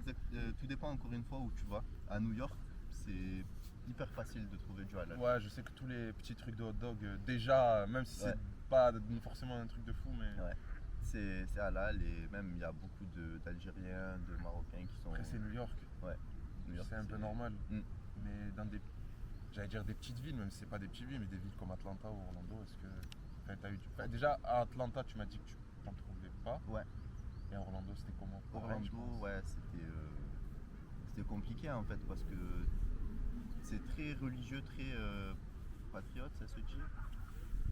[SPEAKER 2] encore une fois où tu vas. À New York, c'est hyper facile de trouver du halal.
[SPEAKER 1] Ouais, je sais que tous les petits trucs de hot dog, déjà, même si
[SPEAKER 2] Ouais.
[SPEAKER 1] c'est pas forcément un truc de fou, mais
[SPEAKER 2] Ouais. C'est halal et même il y a beaucoup d'Algériens, de Marocains qui sont.
[SPEAKER 1] après c'est New York,
[SPEAKER 2] Ouais, New York,
[SPEAKER 1] c'est un peu normal.
[SPEAKER 2] Mm.
[SPEAKER 1] Mais dans des, j'allais dire des petites villes, même si c'est pas des petites villes, mais des villes comme Atlanta ou Orlando, est-ce que t'as eu déjà à Atlanta, tu m'as dit que tu t'en trouvais pas.
[SPEAKER 2] Ouais.
[SPEAKER 1] Et à Orlando, c'était comment? Pareil, je
[SPEAKER 2] Orlando,
[SPEAKER 1] pense.
[SPEAKER 2] ouais, c'était compliqué en fait parce que c'est très religieux, très patriote, ça se dit.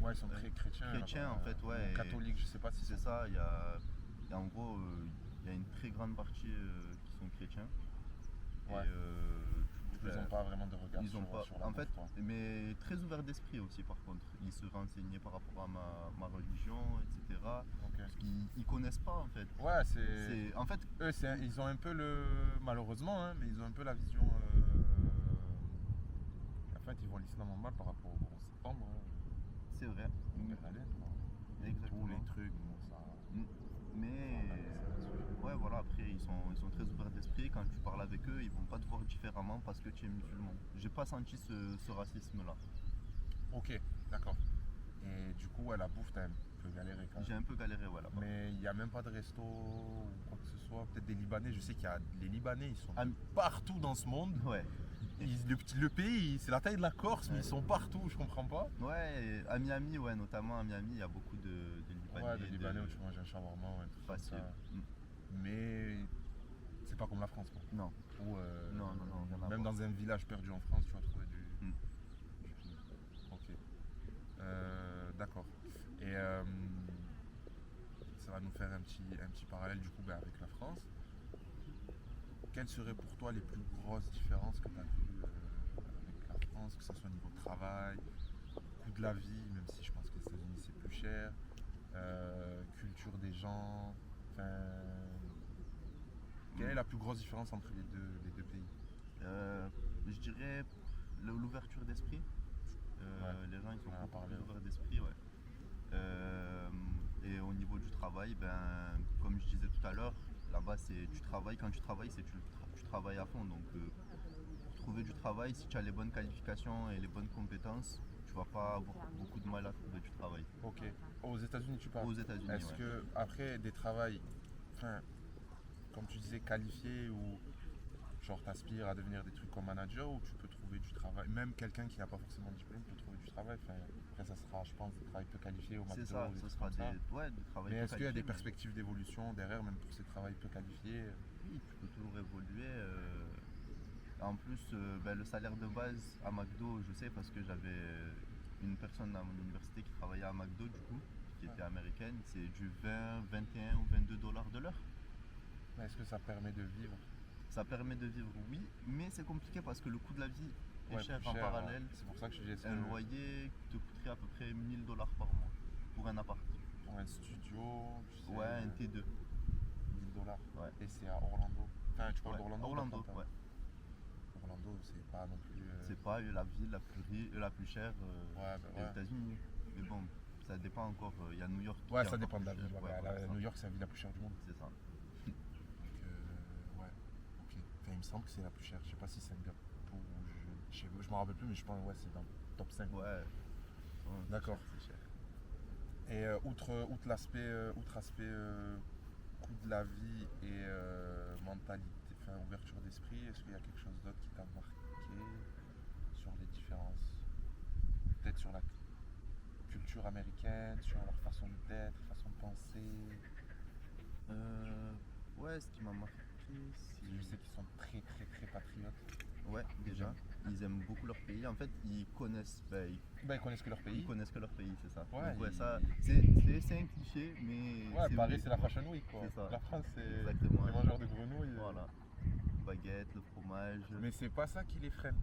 [SPEAKER 1] Ouais, ils sont très chrétiens.
[SPEAKER 2] Chrétiens,
[SPEAKER 1] là-bas,
[SPEAKER 2] en fait, ouais,
[SPEAKER 1] ou
[SPEAKER 2] et
[SPEAKER 1] catholiques, je sais pas si
[SPEAKER 2] C'est ça, il y a en gros, il y a une très grande partie qui sont chrétiens.
[SPEAKER 1] Ouais.
[SPEAKER 2] Et
[SPEAKER 1] Du coup, ils n'ont pas vraiment de regard
[SPEAKER 2] ils ont pas.
[SPEAKER 1] sur la
[SPEAKER 2] En fait,
[SPEAKER 1] bouffe, toi.
[SPEAKER 2] mais très ouverts d'esprit aussi par contre. Ils se renseignaient par rapport à ma religion, etc.
[SPEAKER 1] Ok.
[SPEAKER 2] Parce qu'ils connaissent pas en fait.
[SPEAKER 1] Ouais, c'est.
[SPEAKER 2] En fait,
[SPEAKER 1] Eux, ils ont un peu le. Malheureusement, hein, mais ils ont un peu la vision. En fait, ils voient l'islam en mal par rapport au 11 septembre.
[SPEAKER 2] c'est vrai.
[SPEAKER 1] Berlin, quoi. Tous
[SPEAKER 2] Exactement.
[SPEAKER 1] les trucs, bon, ça.
[SPEAKER 2] Mais ouais, voilà, après ils sont très ouverts d'esprit. Quand tu parles avec eux, ils vont pas te voir différemment parce que tu es musulman. J'ai pas senti ce racisme-là.
[SPEAKER 1] Ok, d'accord. Et du coup, ouais, la bouffe, t'as un peu galéré quand même.
[SPEAKER 2] J'ai un peu galéré, voilà.
[SPEAKER 1] Mais il n'y a même pas de resto ou quoi que ce soit. Peut-être des Libanais. Je sais qu'il y a les Libanais, ils sont
[SPEAKER 2] Ah,
[SPEAKER 1] partout dans ce monde.
[SPEAKER 2] Ouais.
[SPEAKER 1] Le pays, c'est la taille de la Corse, mais
[SPEAKER 2] Ouais.
[SPEAKER 1] ils sont partout, je comprends pas.
[SPEAKER 2] Ouais, et à Miami, ouais, notamment à Miami, il y a beaucoup de Libanais.
[SPEAKER 1] Ouais, des Libanais où tu manges un shawarma ou un truc comme
[SPEAKER 2] Facile.
[SPEAKER 1] ça. Mais c'est pas comme la France, quoi.
[SPEAKER 2] Non.
[SPEAKER 1] Où,
[SPEAKER 2] Non, rien à
[SPEAKER 1] même
[SPEAKER 2] voir.
[SPEAKER 1] dans un village perdu en France, tu vas trouver du
[SPEAKER 2] Mm.
[SPEAKER 1] fini. Ok. D'accord. Et ça va nous faire un petit parallèle du coup avec la France. Quelles seraient pour toi les plus grosses différences que tu as vues avec la France, que ce soit au niveau travail, coût de la vie, même si je pense que les États-Unis c'est plus cher, culture des gens, enfin, quelle est la plus grosse différence entre les deux pays?
[SPEAKER 2] Je dirais l'ouverture d'esprit.
[SPEAKER 1] Ouais.
[SPEAKER 2] Les gens ils sont
[SPEAKER 1] On en a
[SPEAKER 2] beaucoup
[SPEAKER 1] parlé,
[SPEAKER 2] plus
[SPEAKER 1] ouais.
[SPEAKER 2] ouverts d'esprit, ouais. Et au niveau du travail, ben, comme je disais tout à l'heure, là-bas c'est quand tu travailles, tu travailles à fond. Donc pour trouver du travail, si tu as les bonnes qualifications et les bonnes compétences, tu vas pas avoir beaucoup de mal à trouver du travail.
[SPEAKER 1] Ok. Aux États-Unis tu parles.
[SPEAKER 2] Aux États-Unis,
[SPEAKER 1] Est-ce
[SPEAKER 2] ouais.
[SPEAKER 1] que après des travails, enfin, comme tu disais, qualifiés ou genre t'aspires à devenir des trucs comme manager ou tu peux trouver du travail, même quelqu'un qui n'a pas forcément de diplôme peut trouver du travail. Enfin, après ça sera, je pense, des travails peu qualifiés au McDo.
[SPEAKER 2] C'est ça,
[SPEAKER 1] ou des
[SPEAKER 2] ce
[SPEAKER 1] trucs
[SPEAKER 2] sera
[SPEAKER 1] comme ça.
[SPEAKER 2] du travail.
[SPEAKER 1] Mais
[SPEAKER 2] peu
[SPEAKER 1] est-ce qu'il y a des
[SPEAKER 2] qualifié,
[SPEAKER 1] perspectives d'évolution derrière, même pour ces travails peu qualifiés?
[SPEAKER 2] Oui, tu peux toujours évoluer. En plus, ben, le salaire de base à McDo, je sais parce que j'avais une personne à mon université qui travaillait à McDo, du coup, qui était américaine, c'est du 20, 21 ou 22 dollars de l'heure.
[SPEAKER 1] Mais est-ce que ça permet de vivre?
[SPEAKER 2] Ça permet de vivre, oui, mais c'est compliqué parce que le coût de la vie est
[SPEAKER 1] Ouais,
[SPEAKER 2] cher
[SPEAKER 1] plus
[SPEAKER 2] en
[SPEAKER 1] cher,
[SPEAKER 2] parallèle.
[SPEAKER 1] ouais. C'est pour ça que je dis est-ce
[SPEAKER 2] Un
[SPEAKER 1] que
[SPEAKER 2] loyer te coûterait à peu près 1000 dollars par mois pour un appart.
[SPEAKER 1] pour un studio, tu sais,
[SPEAKER 2] Ouais, un T2.
[SPEAKER 1] 1000 $.
[SPEAKER 2] Ouais.
[SPEAKER 1] Et c'est à Orlando. Enfin, tu parles
[SPEAKER 2] Ouais,
[SPEAKER 1] d'Orlando ou
[SPEAKER 2] Orlando,
[SPEAKER 1] d'Atlanta?
[SPEAKER 2] ouais.
[SPEAKER 1] Orlando, c'est pas non plus.
[SPEAKER 2] C'est pas la ville la plus chère
[SPEAKER 1] Ouais, bah
[SPEAKER 2] des
[SPEAKER 1] ouais.
[SPEAKER 2] États-Unis. Mais bon, ça dépend encore. Il y a New York.
[SPEAKER 1] Ouais,
[SPEAKER 2] qui est
[SPEAKER 1] ça
[SPEAKER 2] encore
[SPEAKER 1] dépend de la
[SPEAKER 2] plus
[SPEAKER 1] ville.
[SPEAKER 2] cher.
[SPEAKER 1] Ouais,
[SPEAKER 2] Ouais,
[SPEAKER 1] bah,
[SPEAKER 2] voilà, ça.
[SPEAKER 1] New York, c'est la ville la plus chère du monde.
[SPEAKER 2] C'est ça.
[SPEAKER 1] Donc, ouais, ok. Enfin, il me semble que c'est la plus chère. Je sais pas si Singapour ou je m'en rappelle plus, mais je pense ouais, c'est dans le top 5.
[SPEAKER 2] Ouais. Ouais,
[SPEAKER 1] D'accord.
[SPEAKER 2] C'est cher.
[SPEAKER 1] Et outre aspect coût de la vie et mentalité, enfin ouverture d'esprit, est-ce qu'il y a quelque chose d'autre qui t'a marqué sur les différences? Peut-être sur la culture américaine, sur leur façon d'être, façon de penser.
[SPEAKER 2] Ouais, ce qui m'a marqué,
[SPEAKER 1] Je sais qu'ils sont très très très patriotes.
[SPEAKER 2] Ouais, déjà. Ils aiment beaucoup leur pays. En fait, ils connaissent,
[SPEAKER 1] Ils connaissent que leur pays.
[SPEAKER 2] ils connaissent que leur pays, c'est ça.
[SPEAKER 1] Ouais,
[SPEAKER 2] Donc, ouais,
[SPEAKER 1] ils-
[SPEAKER 2] ça, c'est un cliché, mais.
[SPEAKER 1] Ouais, Paris
[SPEAKER 2] vrai.
[SPEAKER 1] c'est la Fashion Week quoi.
[SPEAKER 2] C'est ça.
[SPEAKER 1] La France c'est
[SPEAKER 2] Exactement.
[SPEAKER 1] les mangeurs de grenouilles.
[SPEAKER 2] Voilà. Baguette, le fromage.
[SPEAKER 1] Mais c'est pas ça qui les freine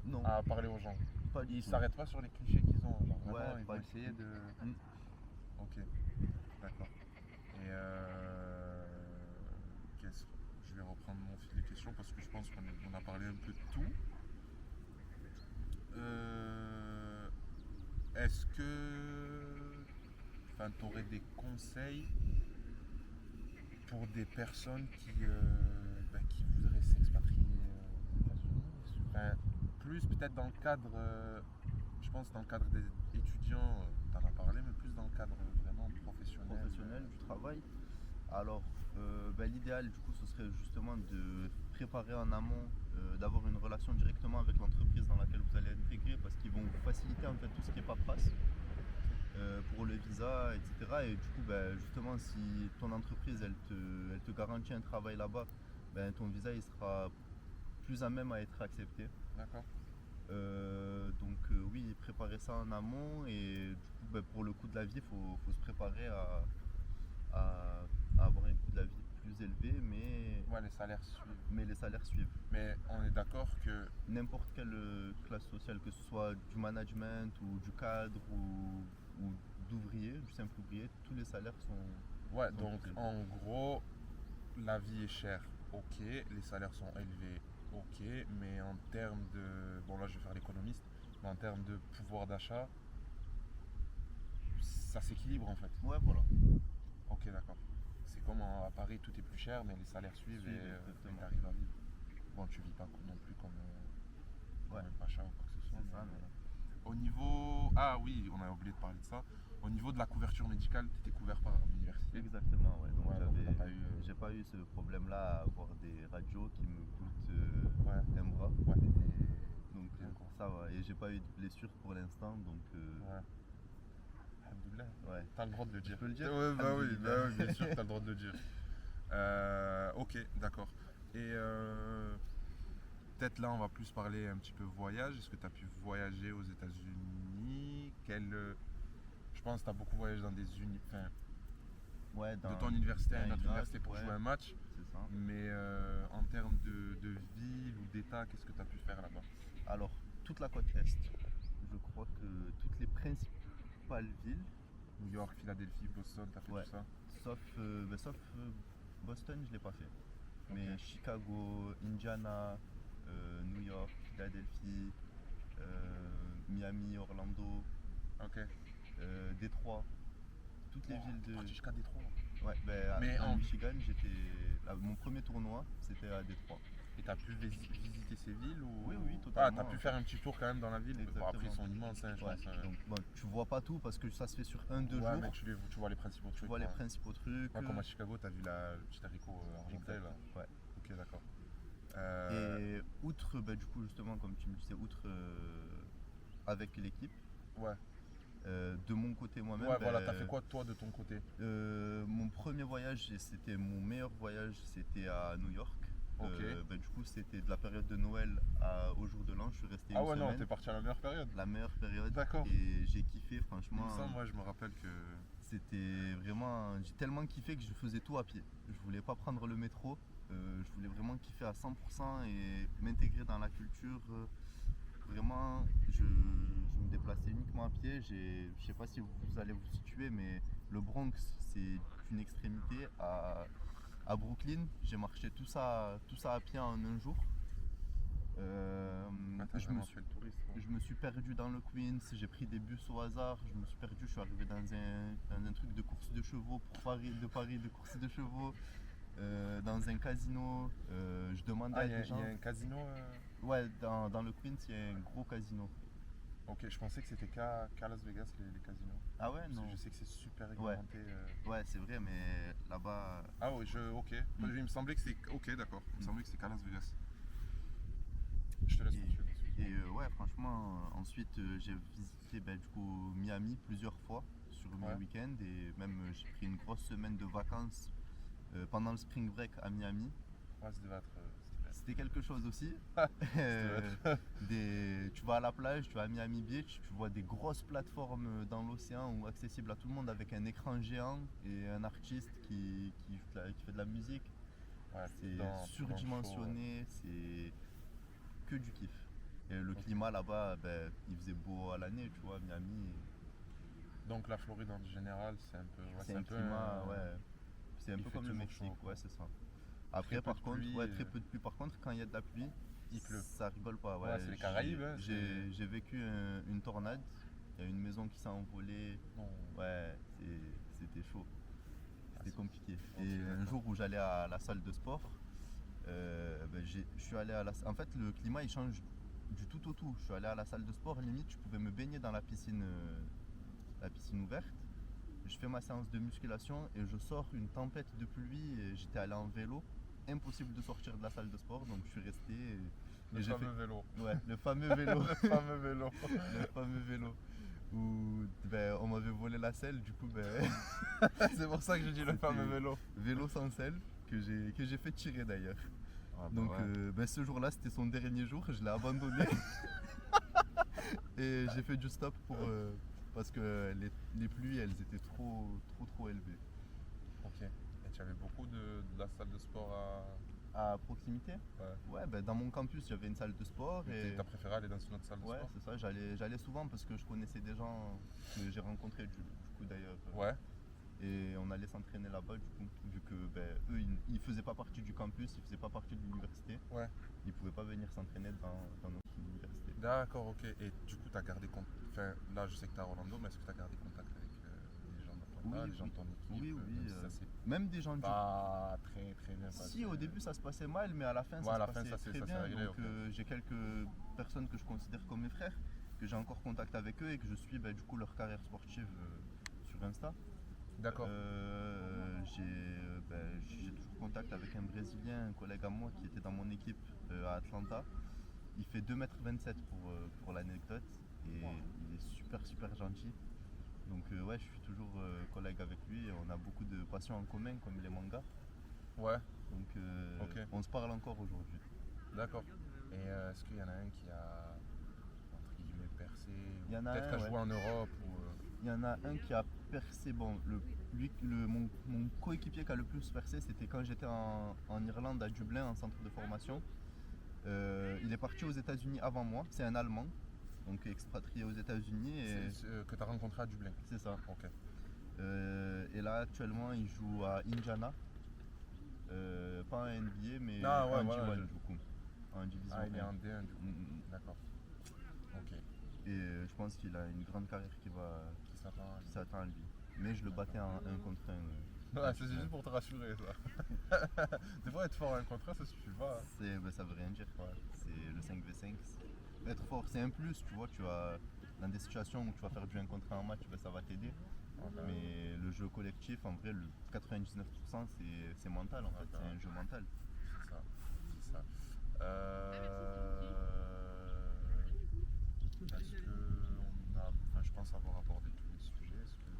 [SPEAKER 2] Non,
[SPEAKER 1] à parler aux gens.
[SPEAKER 2] pas du
[SPEAKER 1] Ils
[SPEAKER 2] tout.
[SPEAKER 1] s'arrêtent pas sur les clichés qu'ils ont. Genre, vraiment,
[SPEAKER 2] Ouais,
[SPEAKER 1] ils
[SPEAKER 2] pas
[SPEAKER 1] vont
[SPEAKER 2] du
[SPEAKER 1] essayer
[SPEAKER 2] tout.
[SPEAKER 1] de.
[SPEAKER 2] Mm.
[SPEAKER 1] Ok, d'accord. Et je vais reprendre mon fil de questions parce que je pense qu'on a parlé un peu de tout. est-ce que tu aurais des conseils pour des personnes qui voudraient s'expatrier aux États-Unis? Plus peut-être dans le cadre, je pense dans le cadre des étudiants, tu en as parlé, mais plus dans le cadre vraiment
[SPEAKER 2] Professionnel du travail. Alors, l'idéal, du coup, ce serait justement de préparer en amont, d'avoir une relation directement avec l'entreprise dans laquelle vous allez intégrer parce qu'ils vont vous faciliter en fait tout ce qui est paperasse pour le visa, etc. Et du coup, justement, si ton entreprise elle te garantit un travail là-bas, ton visa il sera plus à même à être accepté.
[SPEAKER 1] D'accord.
[SPEAKER 2] Oui, préparer ça en amont et du coup, pour le coût de la vie, il faut se préparer à avoir un coût de la vie plus élevé,
[SPEAKER 1] Ouais, les salaires suivent.
[SPEAKER 2] mais les salaires suivent.
[SPEAKER 1] Mais on est d'accord que
[SPEAKER 2] N'importe quelle classe sociale, que ce soit du management ou du cadre ou d'ouvrier, du simple ouvrier, tous les salaires sont...
[SPEAKER 1] ouais,
[SPEAKER 2] sont
[SPEAKER 1] donc
[SPEAKER 2] plus élevés.
[SPEAKER 1] en gros, la vie est chère, ok, les salaires sont élevés, ok, mais en termes de, bon là je vais faire l'économiste, mais en termes de pouvoir d'achat, ça s'équilibre en fait.
[SPEAKER 2] Ouais, voilà.
[SPEAKER 1] Ok, d'accord. C'est comme à Paris, tout est plus cher, mais les salaires suivent et
[SPEAKER 2] Exactement.
[SPEAKER 1] tu arrives à vivre. Bon, tu vis pas non plus comme
[SPEAKER 2] Ouais.
[SPEAKER 1] un pacha ou quoi que ce soit.
[SPEAKER 2] C'est ça,
[SPEAKER 1] mais-
[SPEAKER 2] mais-
[SPEAKER 1] Au niveau, ah oui, on a oublié de parler de ça. Au niveau de la couverture médicale, tu étais couvert par l'université.
[SPEAKER 2] Exactement, ouais. Donc
[SPEAKER 1] Ouais, donc t'as pas eu,
[SPEAKER 2] j'ai pas eu ce problème-là à avoir des radios qui me coûtent
[SPEAKER 1] Ouais.
[SPEAKER 2] un bras.
[SPEAKER 1] Ouais, t'étais.
[SPEAKER 2] Donc
[SPEAKER 1] Bien, quoi.
[SPEAKER 2] ça va. Et j'ai pas eu de blessure pour l'instant, donc
[SPEAKER 1] Ouais. Alhamdoulilah.
[SPEAKER 2] ouais.
[SPEAKER 1] T'as le droit de le dire.
[SPEAKER 2] peux le dire?
[SPEAKER 1] Ouais, bah oui,
[SPEAKER 2] Alhamdoulilah.
[SPEAKER 1] bien sûr, t'as le droit de le dire. Ok, d'accord. Et peut-être là, on va plus parler un petit peu voyage. Est-ce que tu as pu voyager aux États-Unis? Je pense que tu as beaucoup voyagé dans des
[SPEAKER 2] Ouais,
[SPEAKER 1] de ton université à une autre
[SPEAKER 2] Irak,
[SPEAKER 1] université pour
[SPEAKER 2] ouais.
[SPEAKER 1] jouer un match.
[SPEAKER 2] C'est ça.
[SPEAKER 1] Mais en termes de ville ou d'état, qu'est-ce que tu as pu faire là-bas?
[SPEAKER 2] Alors, toute la côte Est, je crois que toutes les principales villes,
[SPEAKER 1] New York, Philadelphie, Boston, tu as fait
[SPEAKER 2] Ouais.
[SPEAKER 1] tout ça?
[SPEAKER 2] sauf Boston, je l'ai pas fait. Mais
[SPEAKER 1] Ok.
[SPEAKER 2] Chicago, Indiana, New York, Philadelphie, Miami, Orlando,
[SPEAKER 1] Ok.
[SPEAKER 2] Détroit, toutes les villes
[SPEAKER 1] T'es
[SPEAKER 2] de...
[SPEAKER 1] parti jusqu'à Détroit.
[SPEAKER 2] Ouais,
[SPEAKER 1] Mais
[SPEAKER 2] en
[SPEAKER 1] en-
[SPEAKER 2] Michigan, mon premier tournoi, c'était à Détroit.
[SPEAKER 1] Et tu as pu visiter ces villes ou...
[SPEAKER 2] Oui,
[SPEAKER 1] Ah,
[SPEAKER 2] totalement.
[SPEAKER 1] tu as pu faire un petit tour quand même dans la ville. Bon, après, ils sont immenses, hein, je
[SPEAKER 2] Ouais,
[SPEAKER 1] pense. Hein.
[SPEAKER 2] donc bon, tu vois pas tout parce que ça se fait sur 1-2
[SPEAKER 1] Ouais,
[SPEAKER 2] jours.
[SPEAKER 1] mais tu vois les principaux
[SPEAKER 2] Tu
[SPEAKER 1] trucs.
[SPEAKER 2] vois les
[SPEAKER 1] quoi.
[SPEAKER 2] principaux trucs.
[SPEAKER 1] Ouais, comme à Chicago, tu as vu le petit haricot argentin là.
[SPEAKER 2] Ouais.
[SPEAKER 1] Ok, d'accord.
[SPEAKER 2] Et outre, du coup, justement, comme tu me disais, outre avec l'équipe,
[SPEAKER 1] Ouais,
[SPEAKER 2] de mon côté moi-même,
[SPEAKER 1] ouais voilà, t'as fait quoi toi de ton côté?
[SPEAKER 2] mon premier voyage, et c'était mon meilleur voyage, c'était à New York.
[SPEAKER 1] Ok.
[SPEAKER 2] Du coup, c'était de la période de Noël au jour de l'an. Je suis resté
[SPEAKER 1] Ah
[SPEAKER 2] une
[SPEAKER 1] ouais, non,
[SPEAKER 2] semaine.
[SPEAKER 1] t'es parti à la meilleure période.
[SPEAKER 2] La meilleure période.
[SPEAKER 1] D'accord.
[SPEAKER 2] Et j'ai kiffé,
[SPEAKER 1] Il
[SPEAKER 2] franchement.
[SPEAKER 1] me semble, moi, je me rappelle que.
[SPEAKER 2] C'était vraiment. J'ai tellement kiffé que je faisais tout à pied. Je voulais pas prendre le métro. Je voulais vraiment kiffer à 100% et m'intégrer dans la culture. Vraiment, je me déplaçais uniquement à pied. Je sais pas si vous allez vous situer, mais le Bronx, c'est une extrémité. À Brooklyn, j'ai marché tout ça à pied en un jour.
[SPEAKER 1] Ah, t'as
[SPEAKER 2] je, me
[SPEAKER 1] vraiment
[SPEAKER 2] suis,
[SPEAKER 1] fait le touriste. quoi.
[SPEAKER 2] je me suis perdu dans le Queens, j'ai pris des bus au hasard, je me suis perdu, je suis arrivé dans un truc de course de chevaux de Paris de course de chevaux, dans un casino, je demandais
[SPEAKER 1] Ah,
[SPEAKER 2] à
[SPEAKER 1] il y,
[SPEAKER 2] des gens.
[SPEAKER 1] a un casino
[SPEAKER 2] Ouais, dans le Queens, il y a un gros casino.
[SPEAKER 1] Ok, je pensais que c'était qu'à Las Vegas les casinos.
[SPEAKER 2] Ah ouais,
[SPEAKER 1] Parce
[SPEAKER 2] non.
[SPEAKER 1] que je sais que c'est super réglementé.
[SPEAKER 2] Ouais, c'est vrai, mais là-bas,
[SPEAKER 1] Ah oui, ok. Il me semblait que c'était. Ok, d'accord. Il me semblait que c'était qu'à Las Vegas. Je te laisse poursuivre.
[SPEAKER 2] et ouais, franchement, ensuite j'ai visité du coup Miami plusieurs fois sur mes
[SPEAKER 1] Ouais.
[SPEAKER 2] week-ends et même j'ai pris une grosse semaine de vacances pendant le spring break à Miami.
[SPEAKER 1] Ouais, ça devait être.
[SPEAKER 2] C'était quelque chose aussi.
[SPEAKER 1] être-
[SPEAKER 2] Tu vas à la plage, tu vas à Miami Beach, tu vois des grosses plateformes dans l'océan ou accessibles à tout le monde avec un écran géant et un artiste qui fait de la musique.
[SPEAKER 1] Ouais,
[SPEAKER 2] C'est
[SPEAKER 1] dans
[SPEAKER 2] surdimensionné, c'est que du kiff. Et le climat là-bas, il faisait beau à l'année, tu vois, Miami.
[SPEAKER 1] Donc la Floride en général, c'est un peu. Ouais,
[SPEAKER 2] C'est un
[SPEAKER 1] peu
[SPEAKER 2] climat, ouais. C'est un
[SPEAKER 1] il
[SPEAKER 2] peu
[SPEAKER 1] fait
[SPEAKER 2] comme le
[SPEAKER 1] toujours
[SPEAKER 2] Mexique,
[SPEAKER 1] chaud, quoi.
[SPEAKER 2] ouais, c'est ça. Après,
[SPEAKER 1] peu
[SPEAKER 2] par
[SPEAKER 1] de
[SPEAKER 2] contre,
[SPEAKER 1] pluie,
[SPEAKER 2] très peu de pluie. Par contre, quand il y a de la pluie,
[SPEAKER 1] il pleut.
[SPEAKER 2] ça rigole pas.
[SPEAKER 1] Ouais, c'est les Caraïbes, hein,
[SPEAKER 2] J'ai vécu une tornade Il y a une maison qui s'est envolée.
[SPEAKER 1] Non.
[SPEAKER 2] Ouais, c'était chaud. C'était
[SPEAKER 1] c'est-
[SPEAKER 2] compliqué.
[SPEAKER 1] Ok,
[SPEAKER 2] Et un
[SPEAKER 1] d'accord.
[SPEAKER 2] jour où j'allais à la salle de sport, je suis allé à la. En fait, le climat il change du tout au tout. Je suis allé à la salle de sport, limite, je pouvais me baigner dans la piscine ouverte. Je fais ma séance de musculation et je sors une tempête de pluie. Et j'étais allé en vélo. Impossible de sortir de la salle de sport, donc je suis resté.
[SPEAKER 1] Le
[SPEAKER 2] j'ai
[SPEAKER 1] fameux vélo.
[SPEAKER 2] Ouais, le fameux vélo.
[SPEAKER 1] Le fameux vélo.
[SPEAKER 2] Le fameux vélo. Où ben, on m'avait volé la selle, du coup, ben,
[SPEAKER 1] C'est pour ça que j'ai dit le
[SPEAKER 2] C'était-
[SPEAKER 1] fameux vélo.
[SPEAKER 2] vélo sans selle, que j'ai fait tirer d'ailleurs.
[SPEAKER 1] Ah, bah
[SPEAKER 2] Donc
[SPEAKER 1] ouais.
[SPEAKER 2] ben, ce jour-là, c'était son dernier jour, je l'ai abandonné. Et j'ai fait du stop parce que les pluies, elles étaient trop élevées.
[SPEAKER 1] Ok. Et tu avais beaucoup de la salle de sport à.
[SPEAKER 2] À proximité?
[SPEAKER 1] Ouais.
[SPEAKER 2] Ouais, ben, dans mon campus, j'avais une salle de sport. Et
[SPEAKER 1] T'as préféré aller dans une autre salle de
[SPEAKER 2] ouais,
[SPEAKER 1] sport?
[SPEAKER 2] c'est ça, j'allais souvent parce que je connaissais des gens que j'ai rencontrés du coup d'ailleurs.
[SPEAKER 1] Ouais.
[SPEAKER 2] Et on allait s'entraîner là-bas du coup, vu que ben, eux ils faisaient pas partie du campus, ils faisaient pas partie de l'université.
[SPEAKER 1] Ouais.
[SPEAKER 2] Ils pouvaient pas venir s'entraîner dans notre université.
[SPEAKER 1] D'accord, ok. Et du coup, tu as gardé contact. Enfin, là, je sais que tu es à Orlando, mais est-ce que tu as gardé contact avec les gens d'Atlanta,
[SPEAKER 2] Oui,
[SPEAKER 1] les gens de ton équipe
[SPEAKER 2] oui,
[SPEAKER 1] même si
[SPEAKER 2] oui,
[SPEAKER 1] ça s'est
[SPEAKER 2] Même des gens du
[SPEAKER 1] pas très bien passé.
[SPEAKER 2] Si au début ça se passait mal, mais à la fin
[SPEAKER 1] Ouais,
[SPEAKER 2] ça
[SPEAKER 1] à
[SPEAKER 2] se
[SPEAKER 1] la fin,
[SPEAKER 2] passait
[SPEAKER 1] ça s'est
[SPEAKER 2] très bien.
[SPEAKER 1] réglé,
[SPEAKER 2] Donc
[SPEAKER 1] ok.
[SPEAKER 2] j'ai quelques personnes que je considère comme mes frères, que j'ai encore contact avec eux et que je suis ben, du coup leur carrière sportive sur Insta.
[SPEAKER 1] D'accord.
[SPEAKER 2] J'ai toujours contact avec un Brésilien, un collègue à moi qui était dans mon équipe à Atlanta. Il fait 2,27 m pour l'anecdote et il est super gentil. Donc ouais, je suis toujours collègue avec lui et on a beaucoup de passions en commun comme les mangas.
[SPEAKER 1] Ouais,
[SPEAKER 2] Donc
[SPEAKER 1] Ok.
[SPEAKER 2] on se parle encore aujourd'hui.
[SPEAKER 1] d'accord. Et est-ce qu'il y en a un qui a, entre guillemets, percé
[SPEAKER 2] Il y en a
[SPEAKER 1] peut-être
[SPEAKER 2] un,
[SPEAKER 1] qu'à
[SPEAKER 2] ouais.
[SPEAKER 1] jouer en Europe ou.
[SPEAKER 2] Il y en a un qui a percé, bon, mon coéquipier qui a le plus percé, c'était quand j'étais en Irlande, à Dublin, en centre de formation. Il est parti aux États-Unis avant moi, c'est un Allemand, donc expatrié aux États-Unis.
[SPEAKER 1] Que tu as rencontré à Dublin.
[SPEAKER 2] C'est ça.
[SPEAKER 1] Ok.
[SPEAKER 2] Et là, actuellement, il joue à Indiana. Pas en NBA, mais
[SPEAKER 1] Ah ouais,
[SPEAKER 2] en
[SPEAKER 1] voilà,
[SPEAKER 2] D1 du coup. En division
[SPEAKER 1] Ah, il est
[SPEAKER 2] 1.
[SPEAKER 1] en D1 du coup. D'accord. Ok.
[SPEAKER 2] Et je pense qu'il a une grande carrière
[SPEAKER 1] Qui s'attend à
[SPEAKER 2] qui s'attend à lui. Mais je le battais en 1 contre 1.
[SPEAKER 1] Ouais, c'est juste pour te rassurer ça. Des fois être fort à un contre un, ça suffit pas.
[SPEAKER 2] Ça veut rien dire. C'est le 5v5. Être fort, c'est un plus, tu vois. Dans des situations où tu vas faire du 1 contre 1 en match, ben, ça va t'aider. Mais le jeu collectif, en vrai, le 99%, c'est mental en fait. C'est un jeu mental.
[SPEAKER 1] C'est ça. Est-ce que on a. Enfin, je pense avoir abordé tous les sujets. Est-ce que.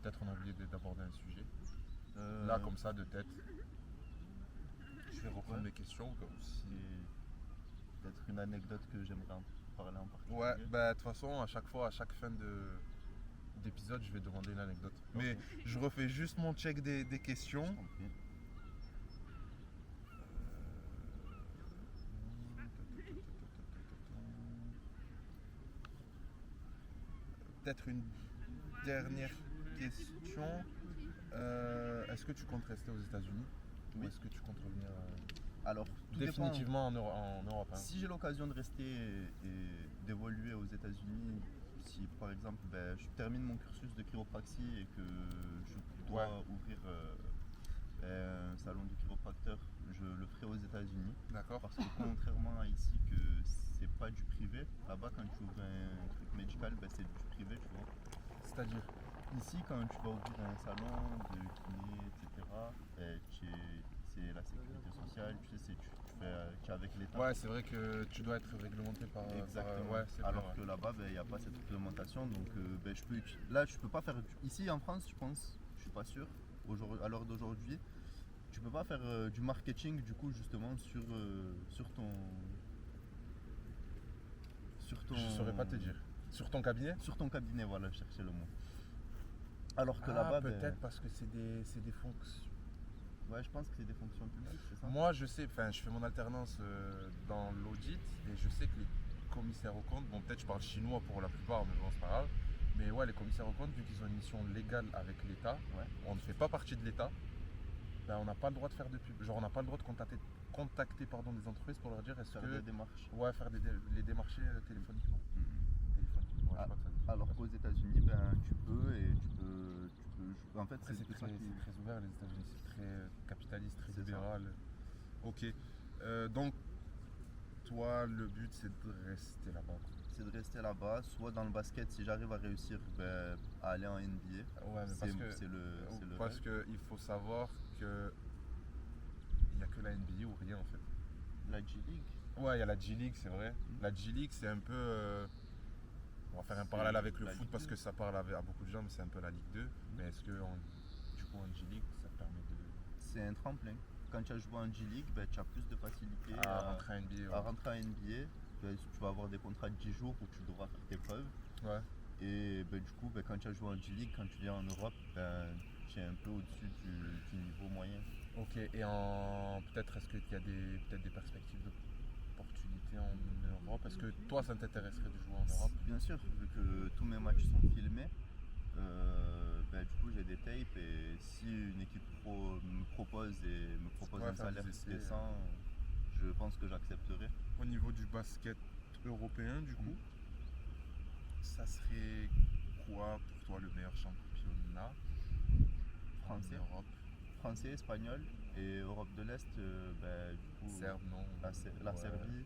[SPEAKER 1] Peut-être on a oublié d'aborder un sujet. Là, comme ça, de tête. Je vais reprendre
[SPEAKER 2] Ouais.
[SPEAKER 1] mes questions comme si.
[SPEAKER 2] Peut-être une anecdote que j'aimerais en parler en particulier.
[SPEAKER 1] Ouais, bah de toute façon, à chaque fois, à chaque fin d'épisode, je vais demander une anecdote. Mais je refais juste mon check des questions.
[SPEAKER 2] Je t'en prie.
[SPEAKER 1] Peut-être une dernière question. Est-ce que tu comptes rester aux États-Unis ou
[SPEAKER 2] Oui.
[SPEAKER 1] est-ce que tu comptes revenir
[SPEAKER 2] Alors, tout
[SPEAKER 1] définitivement en Europe hein.
[SPEAKER 2] Si j'ai l'occasion de rester et d'évoluer aux États-Unis, si par exemple je termine mon cursus de chiropraxie et que je dois ouvrir un salon de chiropracteur, je le ferai aux États-Unis.
[SPEAKER 1] D'accord.
[SPEAKER 2] Parce que contrairement à ici, que c'est pas du privé, là-bas quand tu ouvres un truc médical, c'est du privé, tu vois.
[SPEAKER 1] C'est-à-dire
[SPEAKER 2] Ici, quand tu vas ouvrir un salon de kiné, etc., c'est la sécurité sociale, tu sais, tu es avec l'État.
[SPEAKER 1] Ouais, c'est vrai que tu dois être réglementé par.
[SPEAKER 2] Exactement.
[SPEAKER 1] Ouais, c'est
[SPEAKER 2] Alors
[SPEAKER 1] vrai,
[SPEAKER 2] que là-bas, il n'y a pas cette réglementation, donc là, je peux pas faire. Ici en France, je pense, je suis pas sûr, à l'heure d'aujourd'hui, tu peux pas faire du marketing du coup justement sur ton.
[SPEAKER 1] Je saurais pas te dire. Sur ton cabinet
[SPEAKER 2] Sur ton cabinet, voilà, je cherchais le mot. Alors que
[SPEAKER 1] Ah,
[SPEAKER 2] là-bas,
[SPEAKER 1] peut-être parce que c'est des fonctions.
[SPEAKER 2] ouais, je pense que c'est des fonctions publiques, c'est ça?
[SPEAKER 1] Moi, je sais, enfin, je fais mon alternance dans l'audit et je sais que les commissaires aux comptes, bon, peut-être je parle chinois pour la plupart, mais bon, c'est pas grave. Mais ouais, les commissaires aux comptes, vu qu'ils ont une mission légale avec l'État,
[SPEAKER 2] Ouais.
[SPEAKER 1] on ne fait pas partie de l'État, ben, on n'a pas le droit de faire de pub. Genre, on n'a pas le droit de contacter des entreprises pour leur dire est-ce
[SPEAKER 2] Faire
[SPEAKER 1] que.
[SPEAKER 2] des démarches.
[SPEAKER 1] Ouais, faire les démarcher téléphoniquement.
[SPEAKER 2] Mhm.
[SPEAKER 1] Ouais, je crois que ça se dit.
[SPEAKER 2] Alors qu'aux États-Unis, ben, tu peux en fait,
[SPEAKER 1] Après,
[SPEAKER 2] c'est de ça qui.
[SPEAKER 1] c'est très ouvert les États-Unis, c'est très capitaliste, très
[SPEAKER 2] C'est ça.
[SPEAKER 1] libéral. Ok. Donc, toi, le but c'est de rester là-bas, quoi.
[SPEAKER 2] C'est de rester là-bas, soit dans le basket, si j'arrive à réussir, ben, à aller en NBA.
[SPEAKER 1] Ouais, mais parce
[SPEAKER 2] rêve.
[SPEAKER 1] que il faut savoir que il n'y a que la NBA ou rien en fait.
[SPEAKER 2] La G-League.
[SPEAKER 1] Ouais, il y a la G-League, c'est vrai. La G-League, c'est un peu. On va faire un
[SPEAKER 2] C'est
[SPEAKER 1] parallèle avec le
[SPEAKER 2] la
[SPEAKER 1] foot
[SPEAKER 2] Ligue
[SPEAKER 1] parce
[SPEAKER 2] 2.
[SPEAKER 1] que ça parle à beaucoup de gens, mais c'est un peu la Ligue 2. Mais est-ce que du coup en G-League, ça te permet de.
[SPEAKER 2] C'est un tremplin. Quand tu as joué en G-League, ben, tu as plus de facilité
[SPEAKER 1] À rentrer à NBA, ouais.
[SPEAKER 2] à rentrer en NBA. Ben, tu vas avoir des contrats de 10 jours où tu devras faire tes preuves.
[SPEAKER 1] Ouais.
[SPEAKER 2] Et ben, du coup, ben, quand tu as joué en G-League, quand tu viens en Europe, ben, tu es un peu au-dessus du niveau moyen.
[SPEAKER 1] Ok, et peut-être est-ce qu'il y a peut-être des perspectives d'opportunités en Europe? Est-ce que toi ça t'intéresserait de jouer en Europe?
[SPEAKER 2] Bien sûr, vu que tous mes matchs sont filmés, ben, du coup j'ai des tapes et si une équipe pro me propose
[SPEAKER 1] Ouais,
[SPEAKER 2] un
[SPEAKER 1] faire
[SPEAKER 2] salaire
[SPEAKER 1] des essais,
[SPEAKER 2] décent, je pense que j'accepterai.
[SPEAKER 1] Au niveau du basket européen, du coup, ça serait quoi pour toi le meilleur championnat
[SPEAKER 2] Français.
[SPEAKER 1] en Europe?
[SPEAKER 2] Français, espagnol et Europe de l'Est, ben, du coup
[SPEAKER 1] Serbe, non?
[SPEAKER 2] la
[SPEAKER 1] Ouais.
[SPEAKER 2] Serbie.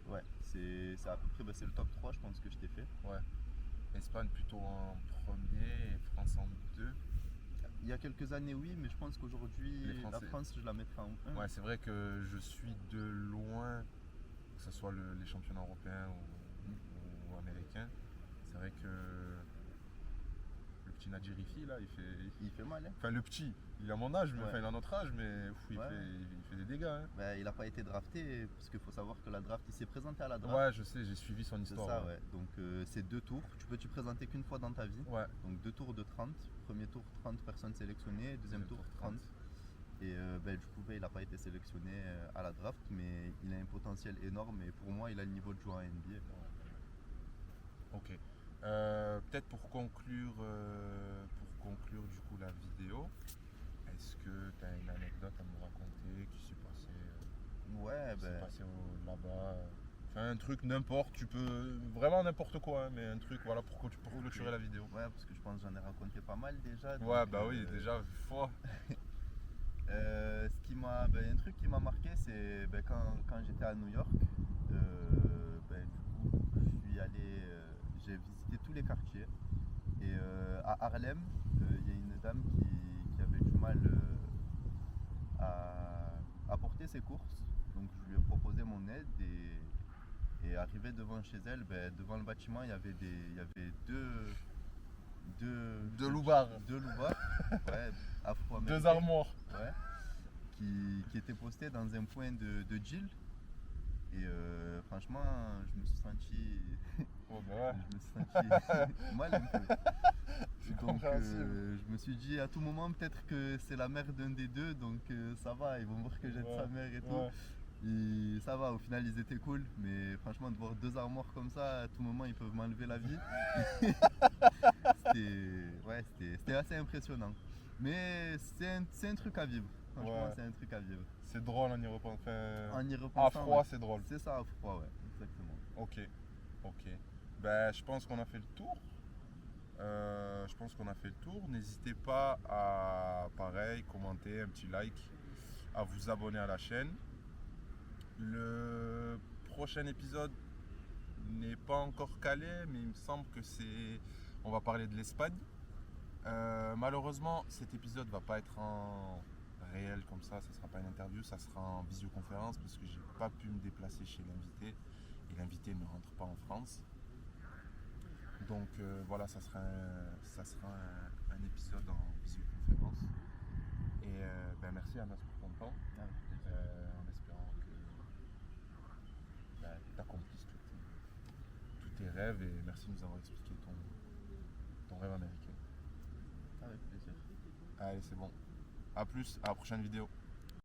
[SPEAKER 2] Ouais, c'est à peu près c'est le top 3 je pense que je t'ai fait.
[SPEAKER 1] Ouais. Espagne plutôt en premier et France en deux.
[SPEAKER 2] Il y a quelques années oui, mais je pense qu'aujourd'hui
[SPEAKER 1] Les
[SPEAKER 2] la
[SPEAKER 1] Français.
[SPEAKER 2] France je la mettrai en 1.
[SPEAKER 1] Ouais, c'est vrai que je suis de loin, que ce soit les championnats européens ou américains. C'est vrai que le petit Nadjirifi là,
[SPEAKER 2] Il fait mal, hein.
[SPEAKER 1] Enfin, le petit, il a mon âge, mais
[SPEAKER 2] Ouais.
[SPEAKER 1] enfin, il a notre âge, mais il
[SPEAKER 2] Ouais.
[SPEAKER 1] fait des dégâts. Hein.
[SPEAKER 2] Ben, il n'a pas été drafté parce qu'il faut savoir que la draft, il s'est présenté à la draft.
[SPEAKER 1] Ouais, je sais, j'ai suivi son
[SPEAKER 2] C'est
[SPEAKER 1] histoire.
[SPEAKER 2] ça, ouais. Donc c'est 2 tours. Tu peux t'y présenter qu'une fois dans ta vie.
[SPEAKER 1] Ouais.
[SPEAKER 2] Donc 2 tours de 30. Premier tour, 30 personnes sélectionnées. Deuxième tour, 30. Et ben, du coup, ben, il n'a pas été sélectionné à la draft, mais il a un potentiel énorme. Et pour moi, il a le niveau de joueur en NBA.
[SPEAKER 1] Ok. Peut-être pour conclure du coup la vidéo, est-ce que tu as une anecdote à me raconter qui s'est
[SPEAKER 2] Ouais, ben,
[SPEAKER 1] passé là-bas? Enfin, un truc n'importe, tu peux vraiment n'importe quoi, hein, mais un truc voilà pour clôturer la vidéo.
[SPEAKER 2] ouais, parce que je pense que j'en ai raconté pas mal déjà.
[SPEAKER 1] Ouais,
[SPEAKER 2] donc,
[SPEAKER 1] bah oui, déjà, fois.
[SPEAKER 2] Un truc qui m'a marqué, c'est ben, quand j'étais à New York, ben, du coup, j'ai visité tous les quartiers. Et à Harlem, il y a une dame qui avait du mal à porter ses courses. Donc je lui ai proposé mon aide et arrivé devant chez elle, ben, devant le bâtiment, il y avait
[SPEAKER 1] Deux loupards.
[SPEAKER 2] Deux loupards, ouais, afro-américains.
[SPEAKER 1] Deux armoires.
[SPEAKER 2] Ouais, qui était posté dans un point de Jill. Et franchement, je me suis senti,
[SPEAKER 1] Oh, bah ouais.
[SPEAKER 2] je me suis senti mal un peu.
[SPEAKER 1] C'est
[SPEAKER 2] Donc
[SPEAKER 1] compréhensible.
[SPEAKER 2] je me suis dit à tout moment peut-être que c'est la mère d'un des deux, donc ça va, ils vont voir que j'aide
[SPEAKER 1] Ouais,
[SPEAKER 2] sa mère et tout.
[SPEAKER 1] ouais.
[SPEAKER 2] Et ça va, au final ils étaient cool, mais franchement de voir deux armoires comme ça, à tout moment ils peuvent m'enlever la vie. C'était assez impressionnant. Mais c'est un truc à vivre. Franchement,
[SPEAKER 1] Ouais.
[SPEAKER 2] c'est un truc à vivre.
[SPEAKER 1] C'est drôle en y repensant.
[SPEAKER 2] En y
[SPEAKER 1] À
[SPEAKER 2] repensant,
[SPEAKER 1] froid,
[SPEAKER 2] ouais.
[SPEAKER 1] c'est drôle.
[SPEAKER 2] C'est ça, à froid, ouais, exactement.
[SPEAKER 1] Ok. Ben, je pense qu'on a fait le tour. N'hésitez pas à, pareil, commenter, un petit like, à vous abonner à la chaîne. Le prochain épisode n'est pas encore calé, mais il me semble que on va parler de l'Espagne. Malheureusement, cet épisode va pas être en réel comme ça sera pas une interview, ça sera en visioconférence parce que j'ai pas pu me déplacer chez l'invité et l'invité ne rentre pas en France. Donc voilà, ça sera un épisode en visioconférence. Et ben merci Anas pour ton temps, en espérant que tu accomplisses tous tes rêves et merci de nous avoir expliqué ton rêve américain.
[SPEAKER 2] Avec plaisir.
[SPEAKER 1] Allez, c'est bon. A plus, à la prochaine vidéo.